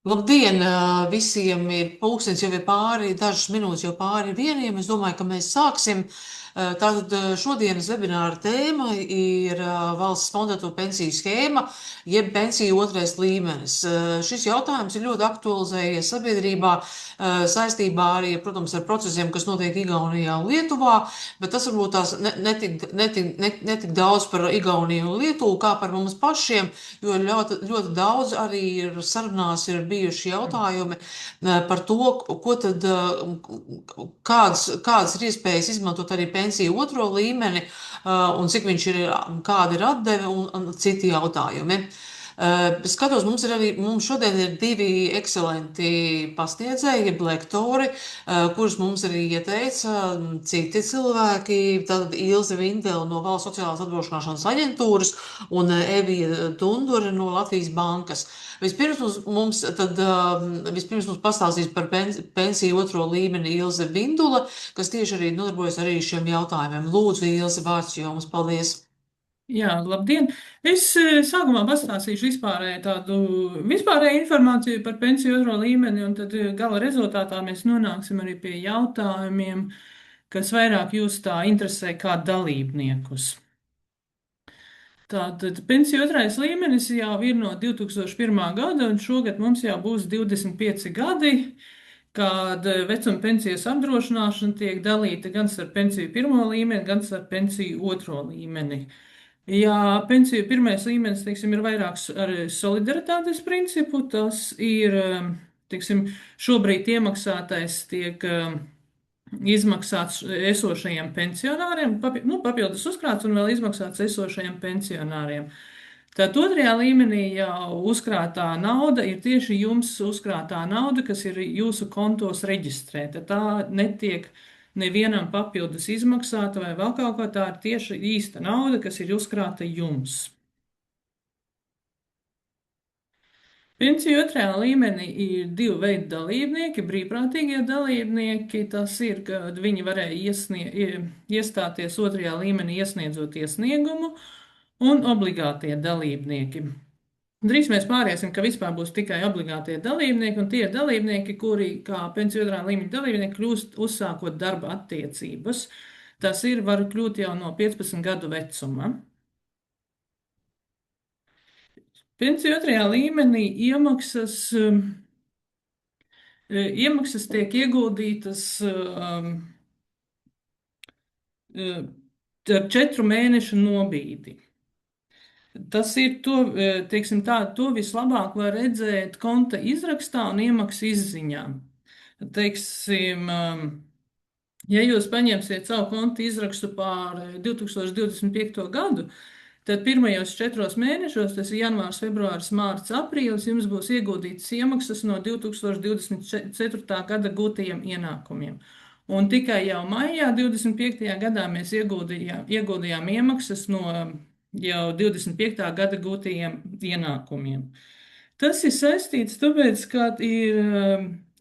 Labdien! Visiem ir pulkstenis jau ir pāri, dažas minūtes jau pāri vieniem. Es domāju, ka mēs sāksim. Tātad šodienas webināra tēma ir valsts sponsorēto pensiju schēma, jeb pensiju otrais līmenis. Šis jautājums ir ļoti aktualizējies sabiedrībā saistībā arī, protams, ar procesiem, kas notiek Igaunijā un Lietuvā, bet tas varbūt tās netik daudz par Igauniju un Lietuvu kā par mums pašiem, jo ļoti, ļoti daudz arī ir sarunās ir bijuši jautājumi par to, ko tad, kādas ir iespējas izmantot arī pensiju otro līmeni, un cik viņš ir, kāda ir atdeve un citi jautājumi. Skatos, mums šodien ir divi ekscelenti pasniedzēji, jeb lektori, kurus mums arī ieteica citi cilvēki. Tātad Ilze Vindele no Valsts sociālās apdrošināšanas aģentūras un Evija Tundure no Latvijas bankas. Vispirms mums pastāstīs par pensiju otro līmeni Ilze Vindula, kas tieši arī nodarbojas arī šiem jautājumiem. Lūdzu, Ilze, vārds jums. Paldies! Jā, labdien! Es sākumā pastāstīšu vispārēju informāciju par pensiju otro līmeni, un tad gala rezultātā mēs nonāksim arī pie jautājumiem, kas vairāk jūs tā interesē kā dalībniekus. Tātad pensiju otrais līmenis jau ir no 2001. gada, un šogad mums jau būs 25 gadi, kad vecuma pensijas apdrošināšana tiek dalīta gan ar pensiju pirmo līmeni, gan ar pensiju otro līmeni. Jā, pensiju pirmais līmenis, teiksim, ir vairāk ar solidaritātes principu. Tas ir, teiksim, šobrīd iemaksātais tiek izmaksāts esošajiem pensionāriem, papildus uzkrāts un vēl izmaksāts esošajiem pensionāriem. Tad otrajā līmenī jau uzkrātā nauda ir tieši jums uzkrātā nauda, kas ir jūsu kontos reģistrēta. Tā netiek nevienam papildus izmaksāta vai vēl kaut kā, tā ir tieši īsta nauda, kas ir uzkrāta jums. Pensiju otrajā līmenī ir divi veidi dalībnieki, brīvprātīgie dalībnieki. Tas ir, kad viņi varēja iestāties otrajā līmenī, iesniedzot iesniegumu, un obligātie dalībnieki. Drīz mēs pāriesim, ka vispār būs tikai obligātie dalībnieki, un tie ir dalībnieki, kuri kā pensiju otrā līmeņa dalībnieki kļūst uzsākot darba attiecības. Tas ir, var kļūt jau no 15 gadu vecuma. Pensiju otrajā līmenī iemaksas tiek ieguldītas ar 4 mēnešu nobīdi. Tas ir to, teiksim tā, to vislabāk var redzēt konta izrakstā un iemaksu izziņā. Teiksim, ja jūs paņemsiet savu konta izrakstu pār 2025. gadu, tad pirmajos 4 mēnešos, tas ir janvārs, februāris, mārts, aprīlis, jums būs ieguldītas iemaksas no 2024. gada gūtajiem ienākumiem. Un tikai jau maijā 25. gadā mēs ieguldījām iemaksas no jau 25. gada gūtajiem ienākumiem. Tas ir saistīts tāpēc, ka ir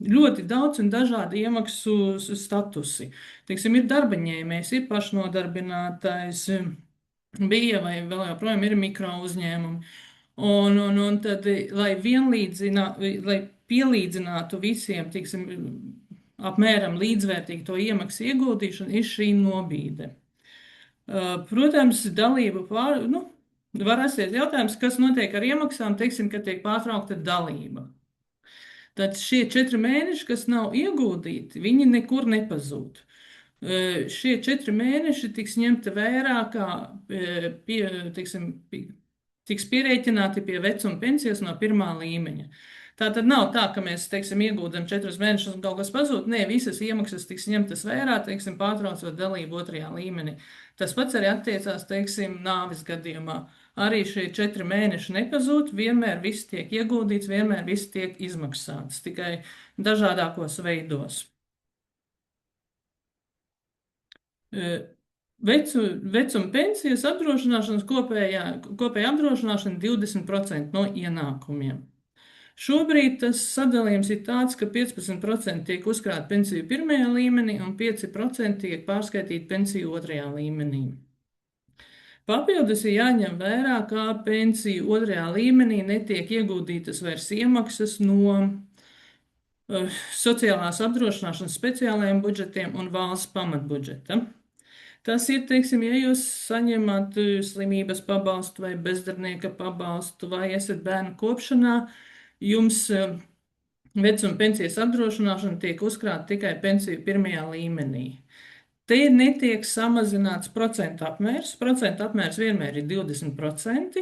ļoti daudz un dažādi iemaksu statusi. Teiksim, ir darbaņēmējs, ir pašnodarbinātais, bija vai vēl joprojām ir mikro uzņēmumi. Un tad, lai pielīdzinātu visiem, tiksim, apmēram līdzvērtīgi to iemaksu ieguldīšanu, ir šī nobīde. Protams, var rasties jautājums, kas notiek ar iemaksām, teiksim, kad tiek pārtraukta dalība. Tad šie 4 mēneši, kas nav ieguldīti, viņi nekur nepazūd. Šie 4 mēneši tiks ņemti vērā, kā tiks pierēķināti pie vecuma pensijas no pirmā līmeņa. Tā tad nav tā, ka mēs, teiksim, ieguldam 4 mēnešus un kaut kas pazūd. Nē, visas iemaksas tiks ņemtas vērā, teiksim, pārtraucot dalību otrajā līmenī. Tas pats arī attiecās, teiksim, nāves gadījumā. Arī šie 4 mēneši nepazūd, vienmēr viss tiek ieguldīts, vienmēr viss tiek izmaksāts, tikai dažādākos veidos. Vecuma pensijas apdrošināšanas kopēja apdrošināšana 20% no ienākumiem. Šobrīd tas sadalījums ir tāds, ka 15% tiek uzkrāti pensiju pirmajā līmenī un 5% tiek pārskaitīti pensiju otrajā līmenī. Papildus ir jāņem vērā, kā pensiju otrajā līmenī netiek ieguldītas vairs iemaksas no sociālās apdrošināšanas speciālajiem budžetiem un valsts pamatbudžeta. Tas ir, teiksim, ja jūs saņemat slimības pabalstu vai bezdarbnieka pabalstu vai esat bērnu kopšanā, jums vecuma pensijas apdrošināšana tiek uzkrāta tikai pensiju pirmajā līmenī. Te netiek samazināts procentu apmērs. Procentu apmērs vienmēr ir 20%.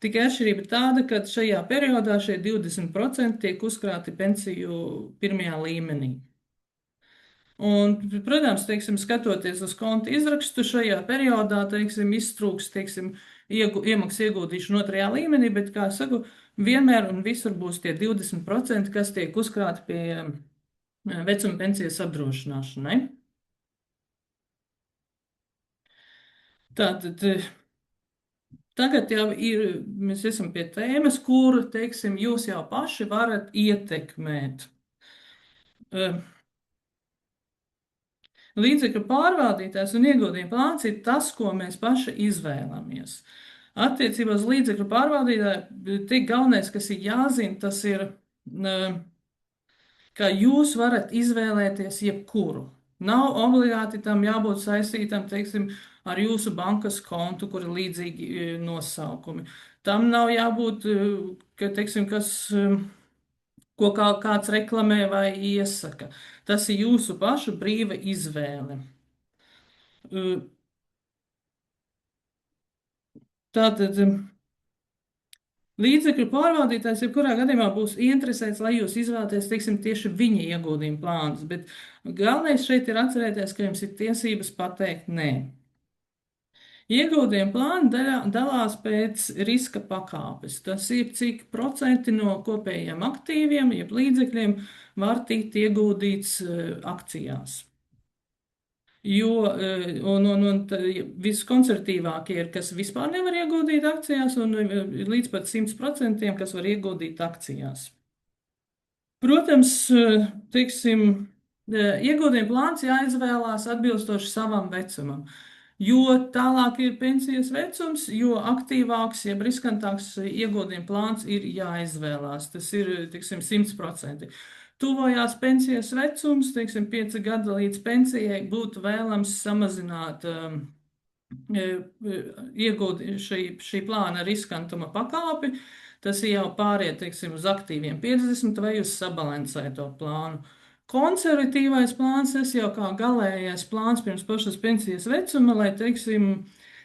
Tikai atšķirība tāda, ka šajā periodā šie 20% tiek uzkrāti pensiju pirmajā līmenī. Un, protams, teiksim, skatoties uz konta izrakstu, šajā periodā, teiksim, iztrūks, teiksim, iemaksas ieguldīšana otrajā līmenī, bet, kā es saku, vienmēr un visur būs tie 20%, kas tiek uzkrāti pie vecuma pensijas apdrošināšanai. Tātad tagad jau mēs esam pie tēmas, kuru, teiksim, jūs jau paši varat ietekmēt. Līdzekļu pārvaldītājs un ieguldījuma plāns ir tas, ko mēs paši izvēlamies. Attiecībā uz līdzekļu pārvaldītāju, tik galvenais, kas ir jāzina, tas ir, ka jūs varat izvēlēties jebkuru. Nav obligāti tam jābūt saistītam, teiksim, ar jūsu bankas kontu, kur ir līdzīgi nosaukumi. Tam nav jābūt, ka, teiksim, ko kāds reklamē vai iesaka. Tas ir jūsu pašu brīva izvēle. Tātad līdzekļu pārvaldītājs jebkurā gadījumā būs interesēts, lai jūs izvēlaties, teiksim, tieši viņa ieguldījuma plānus, bet galvenais šeit ir atcerēties, ka jums ir tiesības pateikt nē. Ieguldījuma plāni dalās pēc riska pakāpes. Tas ir, cik procenti no kopējiem aktīviem, jeb līdzekļiem var tikt ieguldīts akcijās. Jo viskonservatīvākie ir, kas vispār nevar ieguldīt akcijās, un līdz pat 100%, kas var ieguldīt akcijās. Protams, teiksim, ieguldījuma plāns jāizvēlās atbilstoši savam vecumam. Jo tālāk ir pensijas vecums, jo aktīvāks, jeb riskantāks ieguldījuma plāns ir jāizvēlās. Tas ir, teiksim, 100%. Tuvojās pensijas vecums, teiksim, 5 gadi līdz pensijai, būtu vēlams samazināt šī plāna riskantuma pakāpi. Tas ir jau pāriet, teiksim, uz aktīviem 50 vai uz sabalansēto plānu. Konservatīvais plāns, tas jau kā galējais plāns pirms pašas pensijas vecuma, lai, teiksim,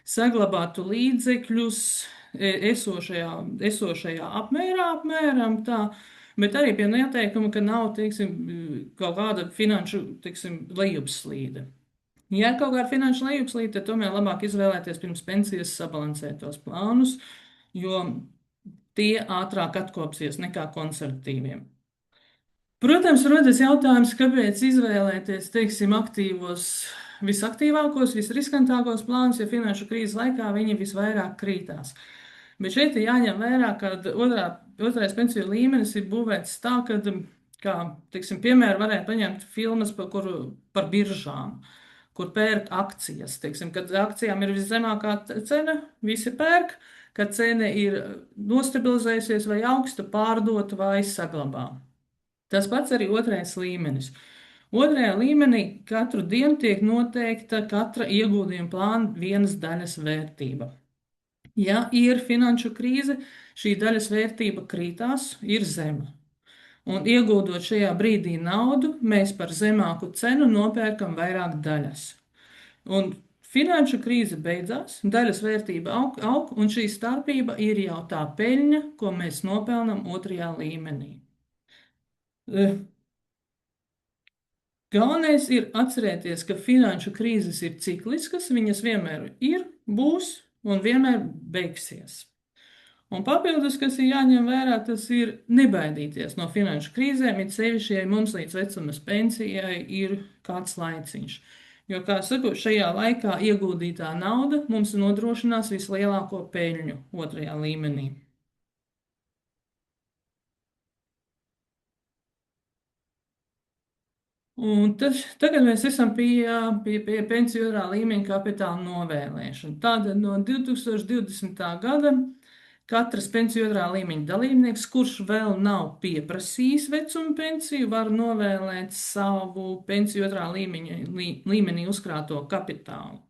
saglabātu līdzekļus esošajā apmērā, apmēram tā, bet arī pie noteikuma, ka nav, teiksim, kaut kāda finanšu, teiksim, lejupslīde. Ja ir kaut kāda finanšu lejupslīde, tad tomēr labāk izvēlēties pirms pensijas sabalansētos plānus, jo tie ātrāk atkopsies nekā konservatīviem. Protams, rodas jautājums, kāpēc izvēlēties, teiksim, visaktīvākos, visriskantākos plānus, ja finanšu krīzes laikā viņi visvairāk krītās. Bet šeit ir jāņem vērā, ka otrais pensiju līmenis ir būvēts tā, kā, teiksim, piemēru varētu paņemt filmas par biržām, kur pērk akcijas. Teiksim, kad akcijām ir viszemākā cena, visi pērk, kad cena ir nostabilizējusies vai augsta, pārdot vai saglabā. Tas pats arī otrais līmenis. Otrajā līmenī katru dienu tiek noteikta katra ieguldījuma plāna vienas daļas vērtība. Ja ir finanšu krīze, šī daļas vērtība krītās, ir zema. Un ieguldot šajā brīdī naudu, mēs par zemāku cenu nopērkam vairāk daļas. Un finanšu krīze beidzās, daļas vērtība aug, un šī starpība ir jau tā peļņa, ko mēs nopelnam otrajā līmenī. Galvenais ir atcerēties, ka finanšu krīzes ir cikliskas, viņas vienmēr ir, būs un vienmēr beigsies. Un papildus, kas ir jāņem vērā, tas ir nebaidīties no finanšu krīzēm, it sevišķi, ja mums līdz vecuma pensijai ir kāds laiciņš. Jo, kā saku, šajā laikā ieguldītā nauda mums nodrošinās vislielāko peļņu otrajā līmenī. Un tagad mēs esam pie pensiju otrā līmeņa kapitāla novēlēšana. Tātad no 2020. gada katrs pensiju otrā līmeņa dalībnieks, kurš vēl nav pieprasījis vecuma pensiju, var novēlēt savu pensiju otrā līmenī uzkrāto kapitālu.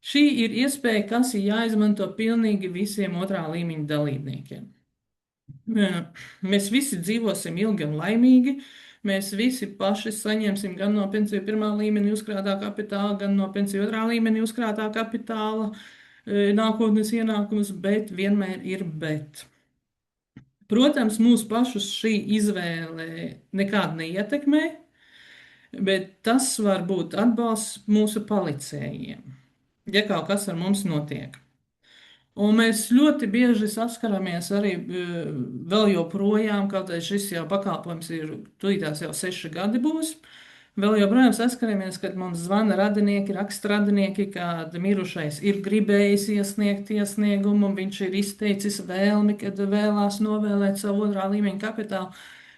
Šī ir iespēja, kas ir jāizmanto pilnīgi visiem otrā līmeņa dalībniekiem. Mēs visi dzīvosim ilgi un laimīgi. Mēs visi paši saņemsim gan no pensiju pirmā līmeņa uzkrātā kapitāla, gan no pensiju otrā līmeņa uzkrātā kapitāla nākotnes ienākumus, bet vienmēr ir bet. Protams, mūsu pašus šī izvēle nekād neietekmē, bet tas var būt atbalsts mūsu palicējiem, ja kaut kas ar mums notiek. Un mēs ļoti bieži saskaramies arī vēl joprojām, kaut arī šis jau pakalpojums ir tūlītās jau 6 gadi būs. Vēl joprojām saskaramies, kad mums zvana radinieki, raksta radinieki, kad mirušais ir gribējis iesniegt iesniegumu, viņš ir izteicis vēlmi, kad vēlās novēlēt savu otrā līmeņa kapitālu.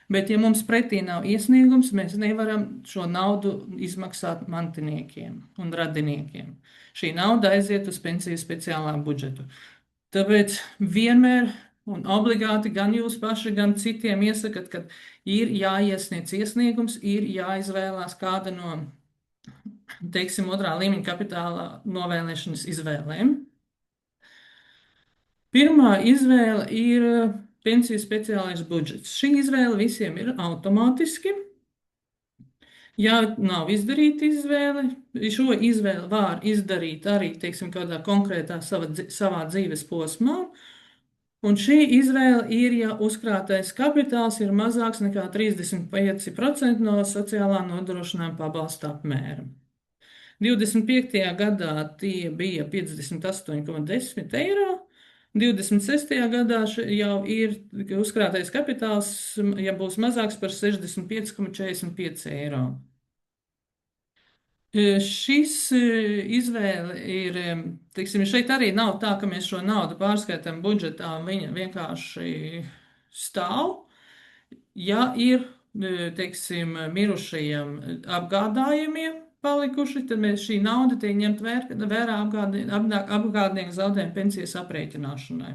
Bet, ja mums pretī nav iesniegums, mēs nevaram šo naudu izmaksāt mantiniekiem un radiniekiem. Šī nauda aiziet uz pensiju speciālā budžetu. Tāpēc vienmēr un obligāti gan jūs paši, gan citiem iesakat, ka ir jāiesniedz iesniegums, ir jāizvēlās kāda no, teiksim, otrā līmeņa kapitāla novēlēšanas izvēlēm. Pirmā izvēle ir pensiju speciālais budžets. Šī izvēle visiem ir automātiski. Ja nav izdarīta izvēle, šo izvēli var izdarīt arī, teiksim, kādā konkrētā savā dzīves posmā. Un šī izvēle ir, ja uzkrātais kapitāls ir mazāks nekā 35% no sociālā nodrošinājuma pabalsta apmēra. 25. gadā tie bija 58,10 eiro. 26. gadā jau ir uzkrātais kapitāls, ja būs mazāks par 65,45 eiro. Šis izvēle ir, teiksim, šeit arī nav tā, ka mēs šo naudu pārskaitām budžetā un viņa vienkārši stāv. Ja ir, teiksim, mirušajiem apgādājumiem palikuši, tad šī nauda tiek ņemt vērā apgādnieku zaudējumu pensijas aprēķināšanai.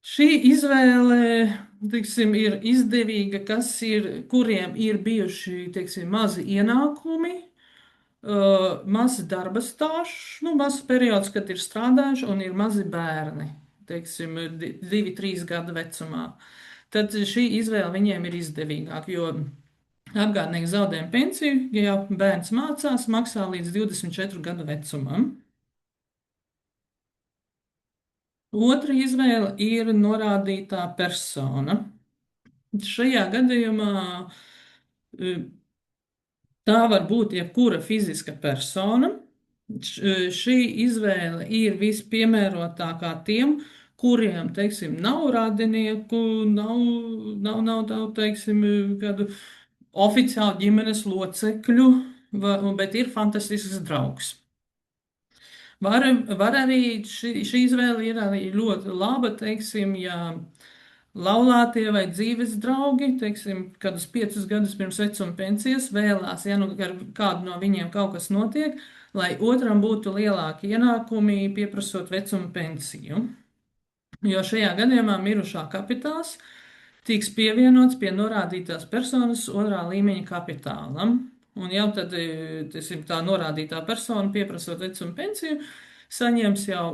Šī izvēle, teiksim, ir izdevīga, kuriem ir bijuši, teiksim, mazi ienākumi, mazs darba stāžs, mazs periods, kad ir strādājuši un ir mazi bērni, teiksim, 2-3 gadu vecumā. Tad šī izvēle viņiem ir izdevīgāka, jo apgādnieks zaudējuma pensiju, ja jau bērns mācās, maksā līdz 24 gadu vecumam. Otra izvēle ir norādītā persona. Šajā gadījumā tā var būt jebkura fiziska persona. Šī izvēle ir vispiemērotākā tiem, kuriem, teiksim, nav radinieku, nav teiksim, kādu oficiālu ģimenes locekļu, bet ir fantastisks draugs. Var arī šī izvēle ir arī ļoti laba, teiksim, ja laulātie vai dzīves draugi, teiksim, kādus 5 gadus pirms vecuma pensijas vēlās, ja nu ar kādu no viņiem kaut kas notiek, lai otram būtu lielāki ienākumi pieprasot vecuma pensiju. Jo šajā gadījumā mirušā kapitāls tiks pievienots pie norādītās personas otrā līmeņa kapitālam. Un jau tad, teiksim, tā norādītā persona pieprasot vecuma pensiju, saņems jau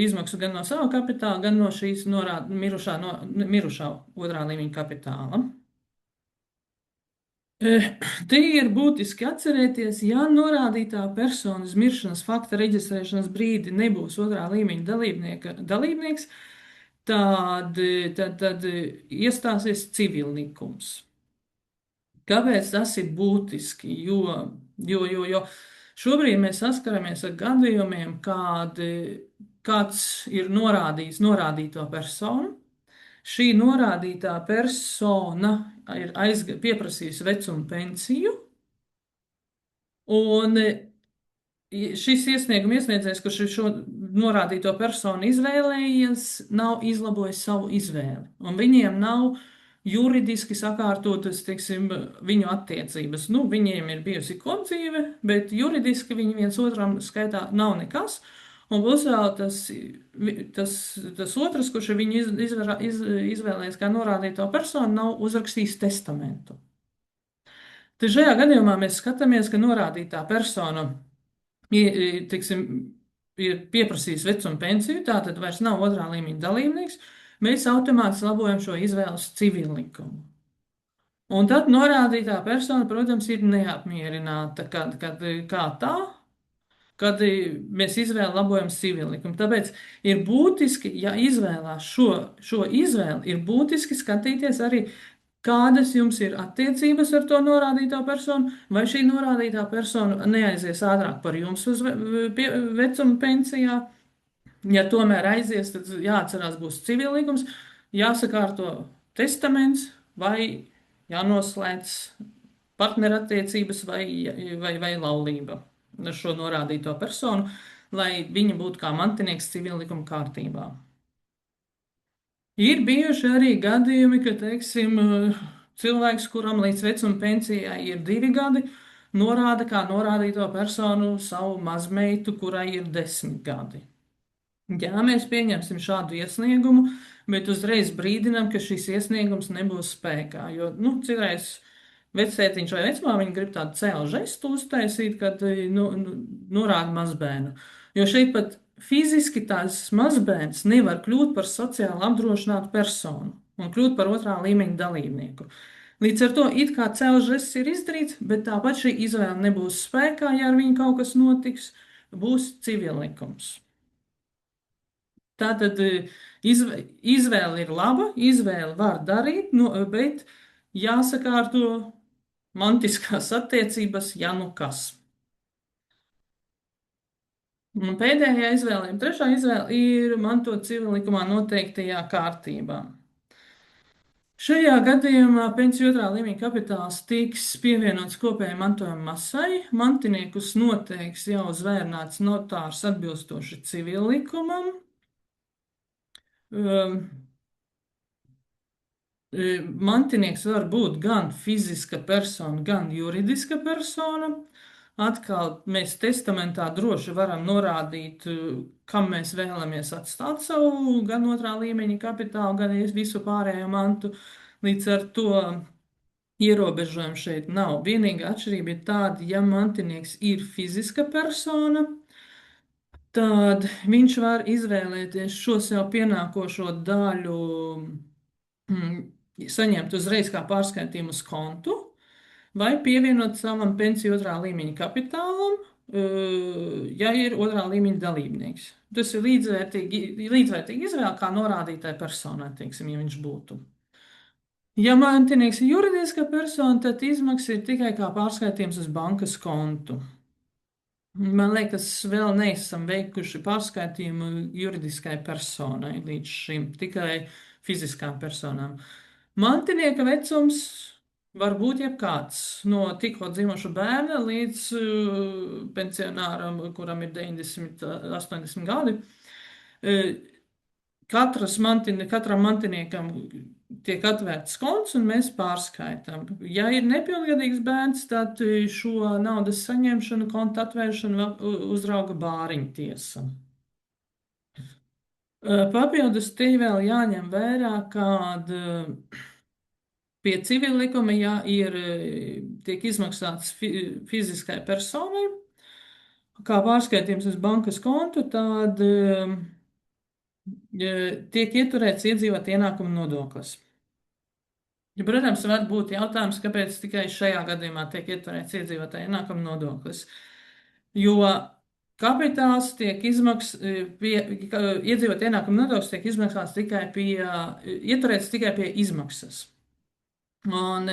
izmaksu gan no sava kapitāla, gan no šīs mirušā otrā līmeņa kapitāla. Te ir būtiski atcerēties, ja norādītā personas miršanas fakta reģistrēšanas brīdi nebūs otrā līmeņa dalībnieks, tad iestāsies civillikums. Kāpēc tas ir būtiski? Jo šobrīd mēs saskaramies ar gadījumiem, kad kāds ir norādījis norādīto personu. Šī norādītā persona ir pieprasījusi vecuma pensiju, un šis iesnieguma iesniedzējs, kurš šo norādīto personu izvēlējies, nav izlabojis savu izvēli, un viņiem nav juridiski sakārtotas, teiksim, viņu attiecības. Nu, viņiem ir bijusi kopdzīve, bet juridiski viņi viens otram skaitā nav nekas. Un plus vēl tas otrs, kurš ir viņu izvēlējies kā norādīto personu, nav uzrakstījis testamentu. Tad šajā gadījumā mēs skatāmies, ka norādītā persona teiksim, ir pieprasījis vecuma pensiju, tātad vairs nav otrā līmeņa dalībnieks, mēs automātiski labojam šo izvēli uz civilu likumu. Un tad norādītā persona, protams, ir neapmierināta, kad kā tā, kad mēs izvēli labojam civilu likumu. Tāpēc ir būtiski, ja izvēlās šo izvēli, ir būtiski skatīties arī, kādas jums ir attiecības ar to norādīto personu, vai šī norādītā persona neaizies ātrāk par jums uz vecuma pensijā. Ja tomēr aizies, tad jāatcerās būs civilīgums, jāsakārto testaments vai jānoslēdz partnerattiecības vai laulība ar šo norādīto personu, lai viņa būtu kā mantinieks civilīguma kārtībā. Ir bijuši arī gadījumi, ka, teiksim, cilvēks, kuram līdz vecuma pensijai ir 2 gadi, norāda kā norādīto personu savu mazmeitu, kurai ir 10 gadi. Jā, mēs pieņemsim šādu iesniegumu, bet uzreiz brīdinām, ka šis iesniegums nebūs spēkā, jo, nu, citreiz vectētiņš vai vecmāmiņa grib tādu cēlu žestu uztaisīt, kad norāda mazbērnu. Jo šeit pat fiziski tās mazbērns nevar kļūt par sociāli apdrošinātu personu un kļūt par otrā līmeņa dalībnieku. Līdz ar to it kā cēlu žests ir izdarīts, bet tāpat šī izvēle nebūs spēkā, ja ar viņu kaut kas notiks, būs civillikums. Tātad izvēle ir laba, izvēle var darīt, bet jāsakārto mantiskās attiecības, ja nu kas. Un pēdējā izvēle, trešā izvēle ir mantot civillikumā noteiktajā kārtībā. Šajā gadījumā pensiju otrā līmeņa kapitāls tiks pievienots kopējai mantojuma masai. Mantiniekus noteiks jau zvērnāts notārs atbilstoši civillikumam. Mantinieks var būt gan fiziska persona, gan juridiska persona. Atkal mēs testamentā droši varam norādīt, kam mēs vēlamies atstāt savu gan otrā līmeņa kapitālu, gan visu pārējo mantu. Līdz ar to ierobežojumu šeit nav. Vienīgā atšķirība ir tāda, ja mantinieks ir fiziska persona, tad viņš var izvēlēties šo sev pienākošo daļu saņemt uzreiz kā pārskaitījumu uz kontu, vai pievienot savam pensiju otrā līmeņa kapitālam, ja ir otrā līmeņa dalībnieks. Tas ir līdzvērtīgi izvēle kā norādītai personai, teiksim, ja viņš būtu. Ja mantinieks ir juridiska persona, tad izmaksas ir tikai kā pārskaitījums uz bankas kontu. Man liekas, vēl neesam veikuši pārskaitījumu juridiskai personai līdz šim, tikai fiziskām personām. Mantinieka vecums var būt jebkāds, no tikko dzimuša bērna līdz pensionāram, kuram ir 90, 80 gadi. Katram mantiniekam tiek atvērts konts, un mēs pārskaitām. Ja ir nepilngadīgs bērns, tad šo naudas saņemšanu, konta atvēršanu uzrauga bāriņu tiesa. Papildus te vēl jāņem vērā, kad pie civila likuma, ja tiek izmaksāts fiziskai personai, kā pārskaitījums uz bankas kontu, tad tiek ieturēts iedzīvot ienākumu nodoklis. Ja, protams, var būt jautājums, kāpēc tikai šajā gadījumā tiek ieturēts iedzīvotāja ienākuma nodoklis. Jo kapitāls tiek iedzīvotāja ienākuma nodoklis tiek izmaksāts ieturēts tikai pie izmaksas. Un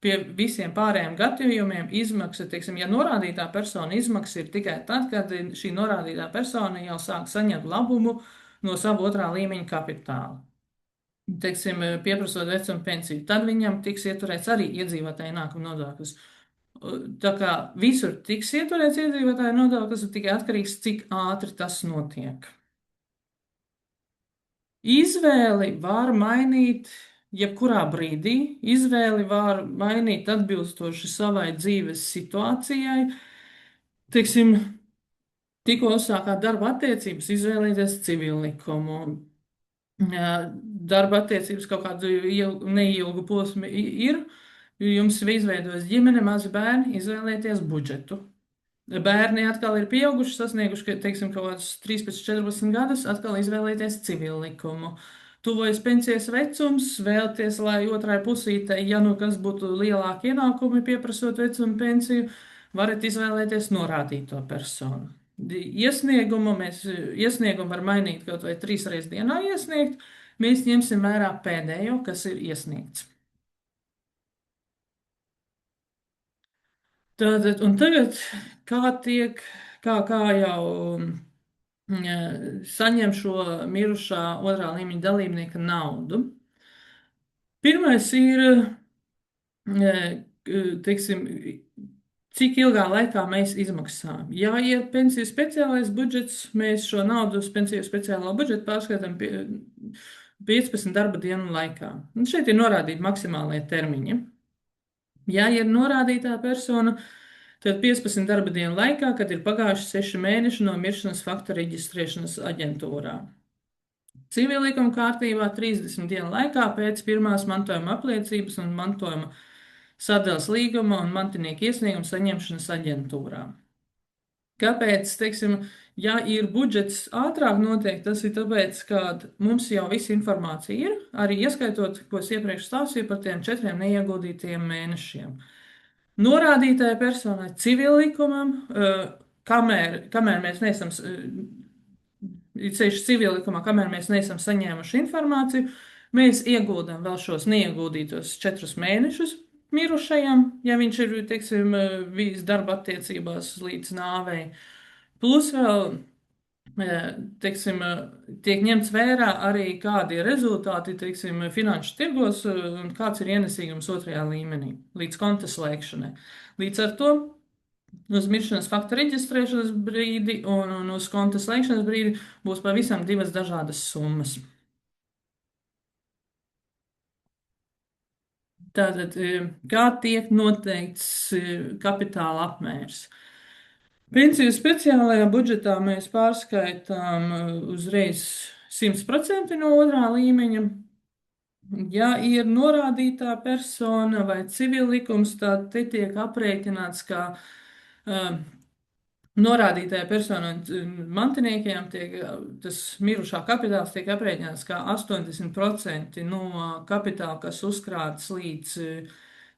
pie visiem pārējiem gadījumiem izmaksa, teiksim, ja norādītā persona izmaksa ir tikai tad, kad šī norādītā persona jau sāk saņemt labumu no savu otrā līmeņa kapitāla. Teiksim, pieprasot vecuma pensiju, tad viņam tiks ieturēts arī iedzīvotāja ienākuma nodoklis. Tā kā visur tiks ieturēts iedzīvotāja nodoklis, ir tikai atkarīgs, cik ātri tas notiek. Izvēli var mainīt jebkurā brīdī izvēli var mainīt atbilstoši savai dzīves situācijai. Teiksim, tikko uzsākāt darba attiecības, izvēlieties civilu likumu. Darba attiecības kaut kādu neilgu posmu ir. Jums ir izveidojas ģimene, mazi bērni, izvēlieties budžetu. Bērni atkal ir pieauguši, sasnieguši, teiksim, kaut kādus 13, 14 gadus, atkal izvēlieties civilu likumu. Tuvojas pensijas vecums, vēlties, lai otrai pusītei, ja nu kas būtu lielāki ienākumi, pieprasot vecumu pensiju, varat izvēlēties norādīto personu. Iesniegumu var mainīt kaut vai 3 reizes dienā iesniegt. Mēs ņemsim vērā pēdējo, kas ir iesniegts. Tātad, un tagad, kā jau saņem šo mirušā otrā līmeņa dalībnieka naudu. Pirmais ir, teiksim, cik ilgā laikā mēs izmaksājam. Ja ir pensiju speciālais budžets, mēs šo naudu uz pensiju speciālo budžetu pārskatām 15 darba dienu laikā. Un šeit ir norādīti maksimālie termiņi. Ja ir norādītā persona, tad 15 darba dienu laikā, kad ir pagājuši 6 mēneši no miršanas fakta reģistrēšanas aģentūrā. Civillikuma kārtībā 30 dienu laikā pēc pirmās mantojuma apliecības un mantojuma sadales līguma un mantinieku iesnieguma saņemšanas aģentūrā. Kāpēc, teiksim, ja ir budžets ātrāk noteikti, tas ir tāpēc, ka mums jau visa informācija ir, arī ieskaitot, ko es iepriekš stāstīju par tiem 4 neieguldītajiem mēnešiem. Norādītāja personai civillikumam, kamēr mēs neesam, ceļš civillikumā, kamēr mēs neesam saņēmuši informāciju, mēs ieguldam vēl šos neieguldītos 4 mēnešus mirušajam, ja viņš ir, teiksim, bijis darba attiecībās līdz nāvei. Plus vēl, teiksim, tiek ņemts vērā arī kādi ir rezultāti, teiksim, finanšu tirgos un kāds ir ienesīgums otrajā līmenī līdz konta slēgšanai. Līdz ar to uz miršanas fakta reģistrēšanas brīdi un uz konta slēgšanas brīdi būs pavisam 2 dažādas summas. Tātad, kā tiek noteikts kapitāla apmērs? Pensiju speciālajā budžetā mēs pārskaitām uzreiz 100% no otrā līmeņa. Ja ir norādītā persona vai civillikums, tad te tiek aprēķināts, ka norādītajai personai mantiniekiem tas mirušā kapitāls tiek aprēķināts kā 80% no kapitāla, kas uzkrāts līdz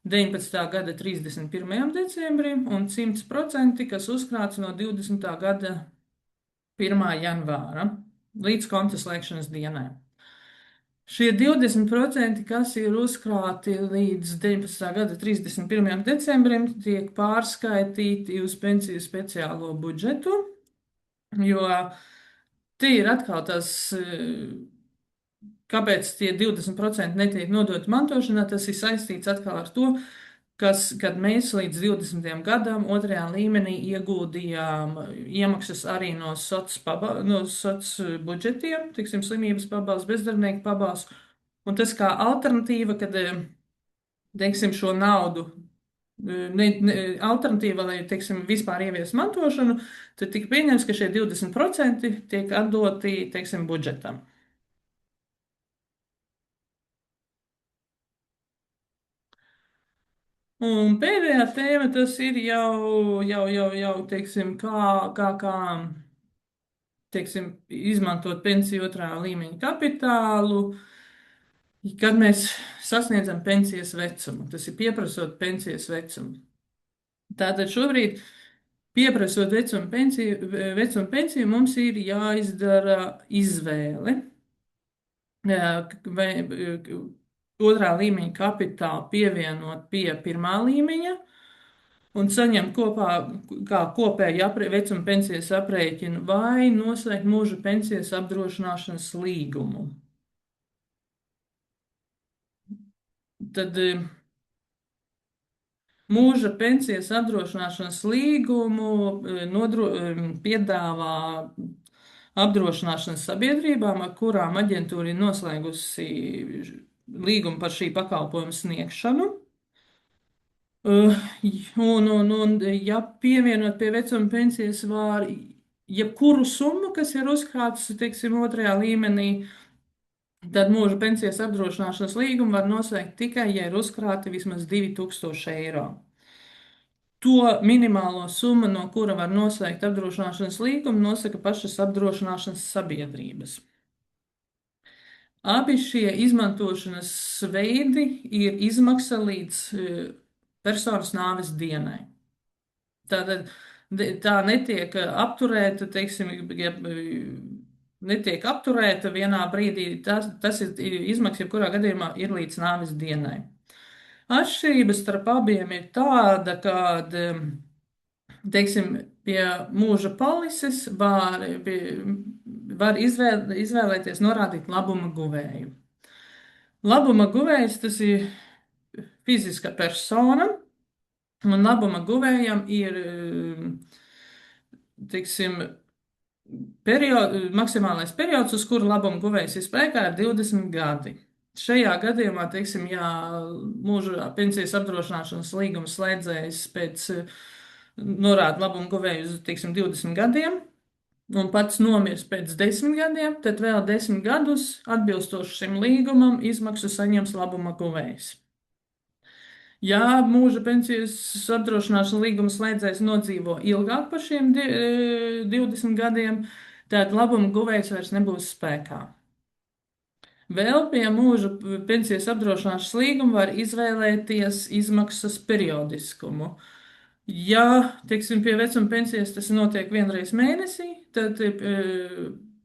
19. gada 31. decembrim un 100%, kas uzkrāts no 20. gada 1. janvāra līdz konta slēgšanas dienai. Šie 20%, kas ir uzkrāti līdz 19. gada 31. decembrim, tiek pārskaitīti uz pensiju speciālo budžetu, jo te ir atkal tas, kāpēc tie 20% netiek nodoti mantošanā, tas ir saistīts atkal ar to, kad mēs līdz 20. gadam otrajā līmenī ieguldījām iemaksas arī no soc budžetiem, tiksim, slimības pabalsts, bezdarbnieku pabalsts, un tas kā alternatīva, kad, teiksim, šo naudu, alternatīva, lai, teiksim, vispār ievies mantošanu, tad tika pieņems, ka šie 20% tiek atdoti, teiksim, budžetam. Un pēdējā tēma tas ir jau teiksim, kā teiksim, izmantot pensiju otrā līmeņa kapitālu, kad mēs sasniedzam pensijas vecumu. Tas ir pieprasot pensijas vecumu. Tātad šobrīd pieprasot vecumu pensiju mums ir jāizdara izvēle. Vai otrā līmeņa kapitālu pievienot pie pirmā līmeņa un saņemt kopā kā kopēju vecuma pensijas aprēķinu vai noslēgt mūža pensijas apdrošināšanas līgumu. Tad mūža pensijas apdrošināšanas līgumu piedāvā apdrošināšanas sabiedrībām, ar kurām aģentūra ir noslēgusi līgumu par šī pakalpojuma sniegšanu. Un, ja pievienot pie vecuma pensijas var jebkuru summu, kas ir uzkrātas, teiksim, otrajā līmenī, tad mūža pensijas apdrošināšanas līgumu var noslēgt tikai, ja ir uzkrāti vismaz 2000 eiro. To minimālo summu, no kura var noslēgt apdrošināšanas līgumu, nosaka pašas apdrošināšanas sabiedrības. Abi šie izmantošanas veidi ir izmaksa līdz personas nāves dienai. Tātad tā netiek apturēta, teiksim, ja netiek apturēta vienā brīdī. Tas ir izmaksa, jebkurā gadījumā ir līdz nāves dienai. Atšķirības starp abiem ir tāda, ka, teiksim, pie mūža polises var izvēlēties norādīt labuma guvēju. Labuma guvējs tas ir fiziska persona, un labuma guvējam ir, teiksim, maksimālais periods, uz kuru labuma guvējs ir spēkā, ir 20 gadi. Šajā gadījumā, teiksim, ja mūža pensijas apdrošināšanas līguma slēdzējs pēc norāda labumu guvēju uz, teiksim, 20 gadiem, un pats nomirs pēc 10 gadiem, tad vēl 10 gadus atbilstoši šim līgumam izmaksu saņems labuma guvējs. Ja mūža pensijas apdrošināšanas līguma slēdzējs nodzīvo ilgāk par šiem 20 gadiem, tad labuma guvējs vairs nebūs spēkā. Vēl pie mūža pensijas apdrošināšanas līguma var izvēlēties izmaksas periodiskumu. Ja, teiksim, pie vecuma pensijas tas notiek vienreiz mēnesī, tad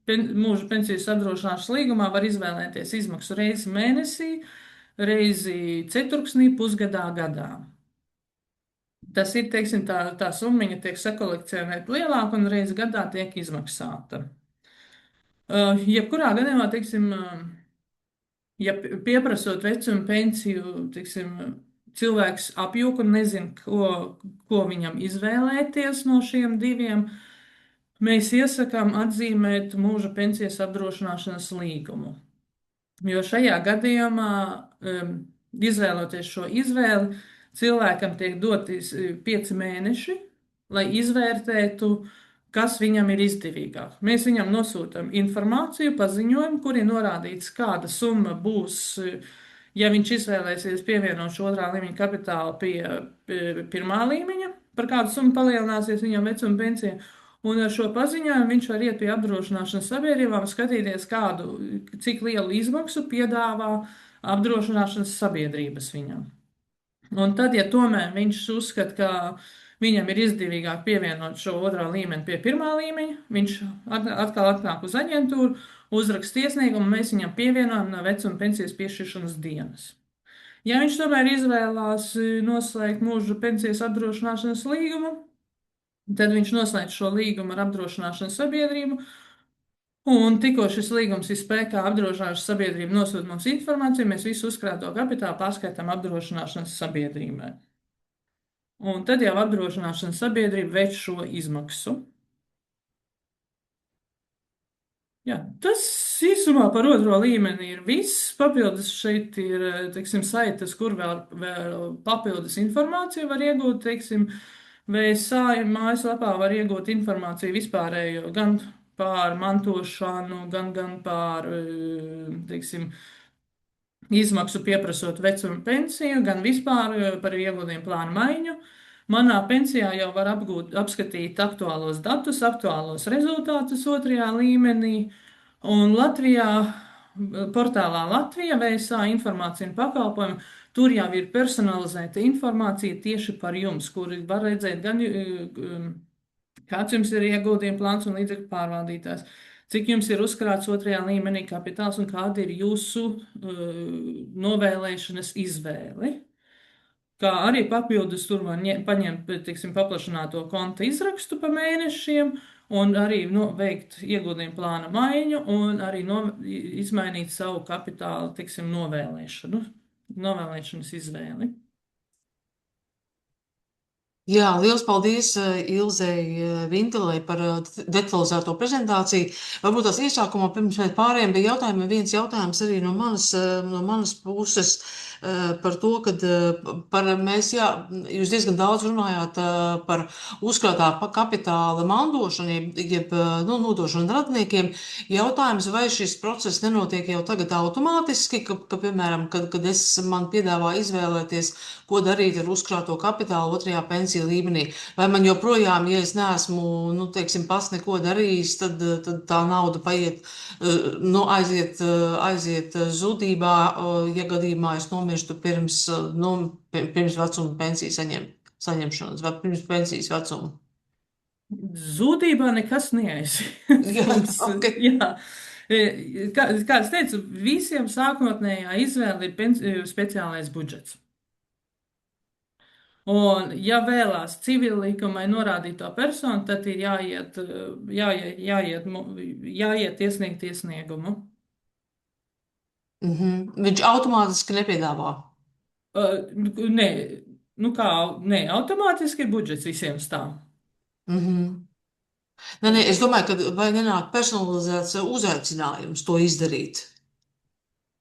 mūža pensijas apdrošināšanas līgumā var izvēlēties izmaksu reizi mēnesī, reizi ceturksnī, pusgadā, gadā. Tas ir, teiksim, tā summiņa tiek sakolekcionēta lielāka un reizi gadā tiek izmaksāta. Jebkurā gadījumā, teiksim, ja pieprasot vecuma pensiju, teiksim, cilvēks apjūk un nezin, ko viņam izvēlēties no šiem diviem, mēs iesakām atzīmēt mūža pensijas apdrošināšanas līgumu. Jo šajā gadījumā, izvēloties šo izvēli, cilvēkam tiek doti 5 mēneši, lai izvērtētu, kas viņam ir izdevīgāk. Mēs viņam nosūtam informāciju, paziņojumu, kur ir norādīts, kāda summa būs, ja viņš izvēlēsies pievienot šo otrā līmeņa kapitālu pie pirmā līmeņa, par kādu summu palielināsies viņam vecuma pensija. Un ar šo paziņojumu viņš var iet pie apdrošināšanas sabiedrībām, skatīties, cik lielu izmaksu piedāvā apdrošināšanas sabiedrības viņam. Un tad, ja tomēr viņš uzskata, ka viņam ir izdevīgāk pievienot šo otrā līmeni pie pirmā līmeņa, viņš atkal atnāk uz aģentūru, uzraksta iesniegumu, un mēs viņam pievienojam no vecuma pensijas piešķiršanas dienas. Ja viņš tomēr izvēlās noslēgt mūža pensijas apdrošināšanas līgumu, tad viņš noslēdz šo līgumu ar apdrošināšanas sabiedrību, un tikko šis līgums ir spēkā, apdrošināšanas sabiedrība nosūta mums informāciju, mēs visu uzkrāto kapitālu pārskaitām apdrošināšanas sabiedrībai. Un tad jau apdrošināšanas sabiedrība veic šo izmaksu. Jā, tas īsumā par otro līmeni ir viss. Papildus šeit ir, teiksim, saites, kur vēl papildus informāciju var iegūt, teiksim, VSA mājaslapā var iegūt informāciju vispārējo gan par mantošanu, gan par, teiksim, izmaksu pieprasot vecuma pensiju, gan vispār par ieguldījumu plānu maiņu. Manā pensijā jau var apskatīt aktuālos datus, aktuālos rezultātus otrajā līmenī, un Latvijā, portālā Latvija VSA informācija un pakalpojumi, tur jau ir personalizēta informācija tieši par jums, kur var redzēt gan, kāds jums ir ieguldījuma plāns un līdzekļu pārvaldītājs, cik jums ir uzkrāts otrajā līmenī kapitāls un kāda ir jūsu novēlēšanas izvēle. Kā arī papildus tur var paņemt, teiksim, paplašināto konta izrakstu pa mēnešiem un arī veikt ieguldījumu plāna maiņu un arī izmainīt savu kapitālu, teiksim, novēlēšanas izvēli. Jā, liels paldies Ilzei Vintelei par detalizēto prezentāciju. Varbūt tās iesākumā pirms mēs pārējiem bija jautājumi. Viens jautājums arī no manas puses par to, ka mēs, jā, jūs diezgan daudz runājāt par uzkrātā kapitāla mantošanu, nu, nodošanu radiniekiem. Jautājums, vai šis process nenotiek jau tagad automātiski, piemēram, kad man piedāvā izvēlēties, ko darīt ar uzkrāto kapitālu otrajā pensiju līmenī. Vai man joprojām, ja es neesmu, nu, teiksim, pats neko darījis, tad tā nauda paiet, nu, aiziet zudībā, ja gadījumā es nomirstu pirms, nu, pirms vecuma pensiju saņemšanas vai pirms pensijas vecuma. Zudībā nekas neaiziet. Jā, ok. Jā. Kā es teicu, visiem sākotnējā izvēle ir speciālais budžets. Un, ja vēlās civila likumai norādīto personu, tad ir jāiet iesniegt iesniegumu. Viņš automātiski nepiedāvā. Nē, nu kā, nē, automātiski ir budžets visiem stāv. Nē, es domāju, ka vai nenāk personalizēts uzaicinājums to izdarīt.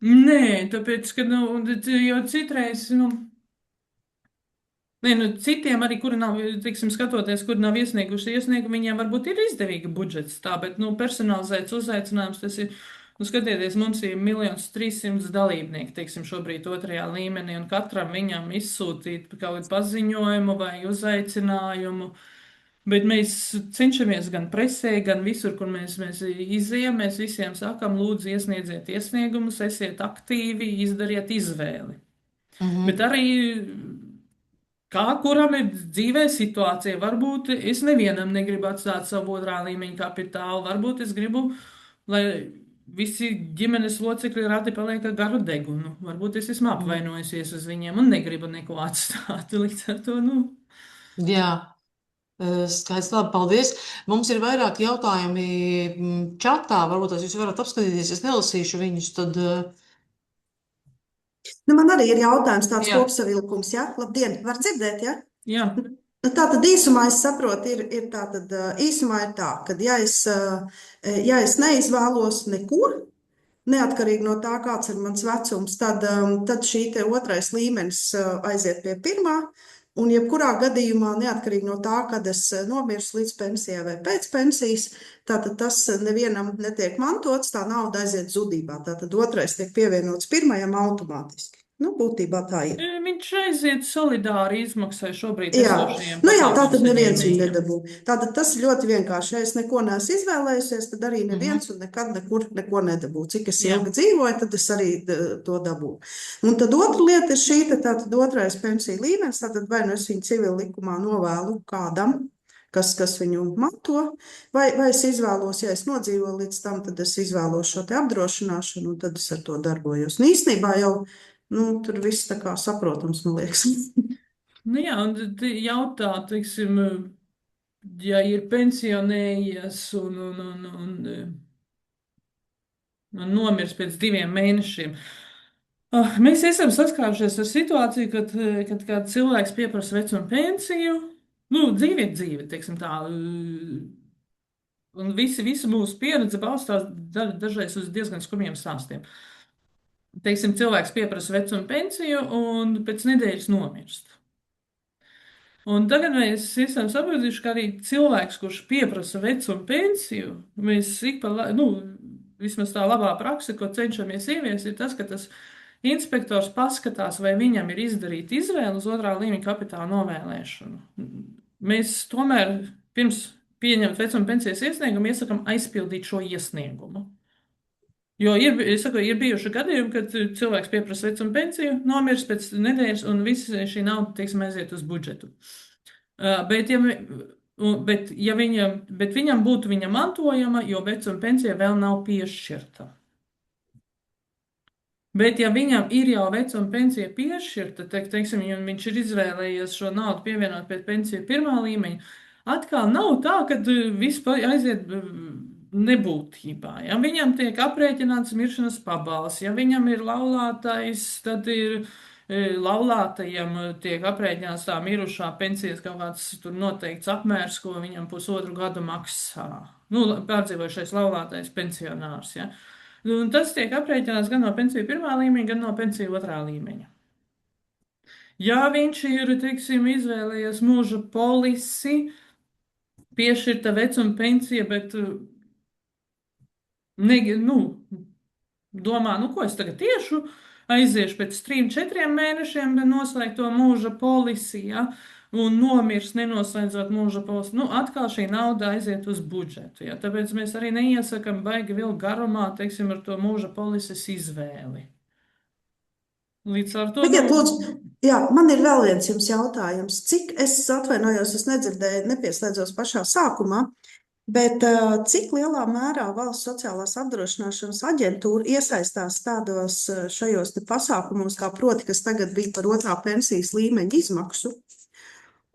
Nē, tāpēc, ka, nu, jo citreiz, nu, nē, nu, citiem arī, kuri nav, teiksim, skatoties, kuri nav iesnieguši iesniegumu, viņiem varbūt ir izdevīga budžets tā, bet, nu, personalizēts uzaicinājums, tas ir, nu, skatieties, mums ir 1 300 000 dalībnieki, teiksim, šobrīd otrajā līmenī, un katram viņam izsūtīt kaut kādu paziņojumu vai uzaicinājumu. Bet mēs cenšamies gan presē, gan visur, kur mēs izejam, mēs visiem sakam, lūdzu, iesniedziet iesniegumus, esiet aktīvi, izdariet izvēli. Bet arī kā kuram ir dzīvē situācija, varbūt es nevienam negribu atstāt savu otrā līmeņa kapitālu, varbūt es gribu, lai visi ģimenes locekļi rati paliek ar garu degunu. Varbūt es esmu apvainojusies uz viņiem un negribu neko atstāt. Līdz ar to, nu. Jā. Skaidrs, labi, paldies. Mums ir vairāk jautājumi čatā, varbūt tās jūs varat apskatīties, es nelasīšu viņus, tad. Nu, man arī ir jautājums, tāds Jā. kopsavilkums, ja? Labdien, var dzirdēt, ja? Jā. Nu, tātad īsumā es saprotu, ir tātad īsumā ir tā, ka ja es neizvēlos neko, neatkarīgi no tā, kāds ir mans vecums, tad šī te otrais līmenis aiziet pie pirmā, un jebkurā gadījumā, neatkarīgi no tā, kad es nomirstu līdz pensijai vai pēc pensijas, tātad tas nevienam netiek mantots, tā nauda aiziet zudībā. Tātad otrais tiek pievienots pirmajam automātiski. Nu, būtībā tā ir. Viņš aiziet solidāri izmaksai šobrīd Jā, esošajiem nu jā, tātad pakalpojumu neviens viņu saņēmējiem. nedabū. Tātad tas ir ļoti vienkārši. Ja es neko neesmu izvēlējusies, tad arī neviens un nekad nekur neko nedabū. Cik es ilgi dzīvoju, tad es arī to dabūju. Un tad otra lieta ir šī, tātad otrais pensiju līmenis, tātad vai nu es viņu civil likumā novēlu kādam, kas viņu manto, vai es izvēlos, ja es nodzīvoju līdz tam, tad es izvēlos šo te apdrošināšanu, un tad es ar to darbojos. Un īstenībā jau, nu, tur viss tā kā saprotams, man liekas. Nu jā, un jautā, teiksim, ja ir pensionējies un nomirs pēc 2 mēnešiem. Mēs esam saskārušies ar situāciju, kad kāds cilvēks pieprasa vecuma pensiju, nu, dzīve ir dzīve, teiksim tā, un visa mūsu pieredze balstās dažreiz uz diezgan skumjiem stāstiem. Teiksim, cilvēks pieprasa vecuma pensiju un pēc nedēļas nomirst. Un tagad mēs esam saprotuši, ka arī cilvēks, kurš pieprasa vecuma pensiju, mēs vismaz tā labā praksa, ko cenšamies ieviest, ir tas, ka tas inspektors paskatās, vai viņam ir izdarīta izvēle uz otrā līmeņa kapitāla novēlēšanu. Mēs tomēr pirms pieņemt vecuma pensijas iesniegumu iesakam aizpildīt šo iesniegumu. Jo ir bijuši gadījumi, kad cilvēks pieprasa vecuma pensiju, nomirst pēc nedēļas, un visa šī nauda, teiksim, aiziet uz budžetu. Bet viņam būtu viņa mantojama, jo vecuma pensija vēl nav piešķirta. Bet, ja viņam ir jau vecuma pensija piešķirta, teiksim, ja viņš ir izvēlējies šo naudu pievienot pie pensiju pirmā līmeņa, atkal nav tā, ka viss aiziet nebūtībā. Ja viņam tiek aprēķināts miršanas pabalsts, ja viņam ir laulātais, tad ir laulātajiem tiek aprēķināts tā mirušā pensijas kaut kāds tur noteikts apmērs, ko viņam pusotru gadu maksā. Nu, pārdzīvojušais laulātais pensionārs, ja. Un tas tiek aprēķināts gan no pensiju pirmā līmeņa, gan no pensiju otrā līmeņa. Ja viņš ir, teiksim, izvēlējies mūža polisi, piešķirta vecuma pensija, bet domā, ko es tagad tiešu, aiziešu pēc 3-4 mēnešiem noslēgt to mūža polisi, ja, un nomirs nenoslēdzot mūža polisi. Atkal šī nauda aiziet uz budžetu, ja, tāpēc mēs arī neiesakam baigi vēl garumā, teiksim, ar to mūža polises izvēli. Līdz ar to... Tikai, lūdzu, jā, man ir vēl viens jums jautājums. Cik es atvainojos, es nedzirdēju, nepieslēdzos pašā sākumā, bet cik lielā mērā Valsts sociālās apdrošināšanas aģentūra iesaistās tādos šajos te pasākumos, kā proti, kas tagad bija par otrā pensijas līmeņa izmaksu?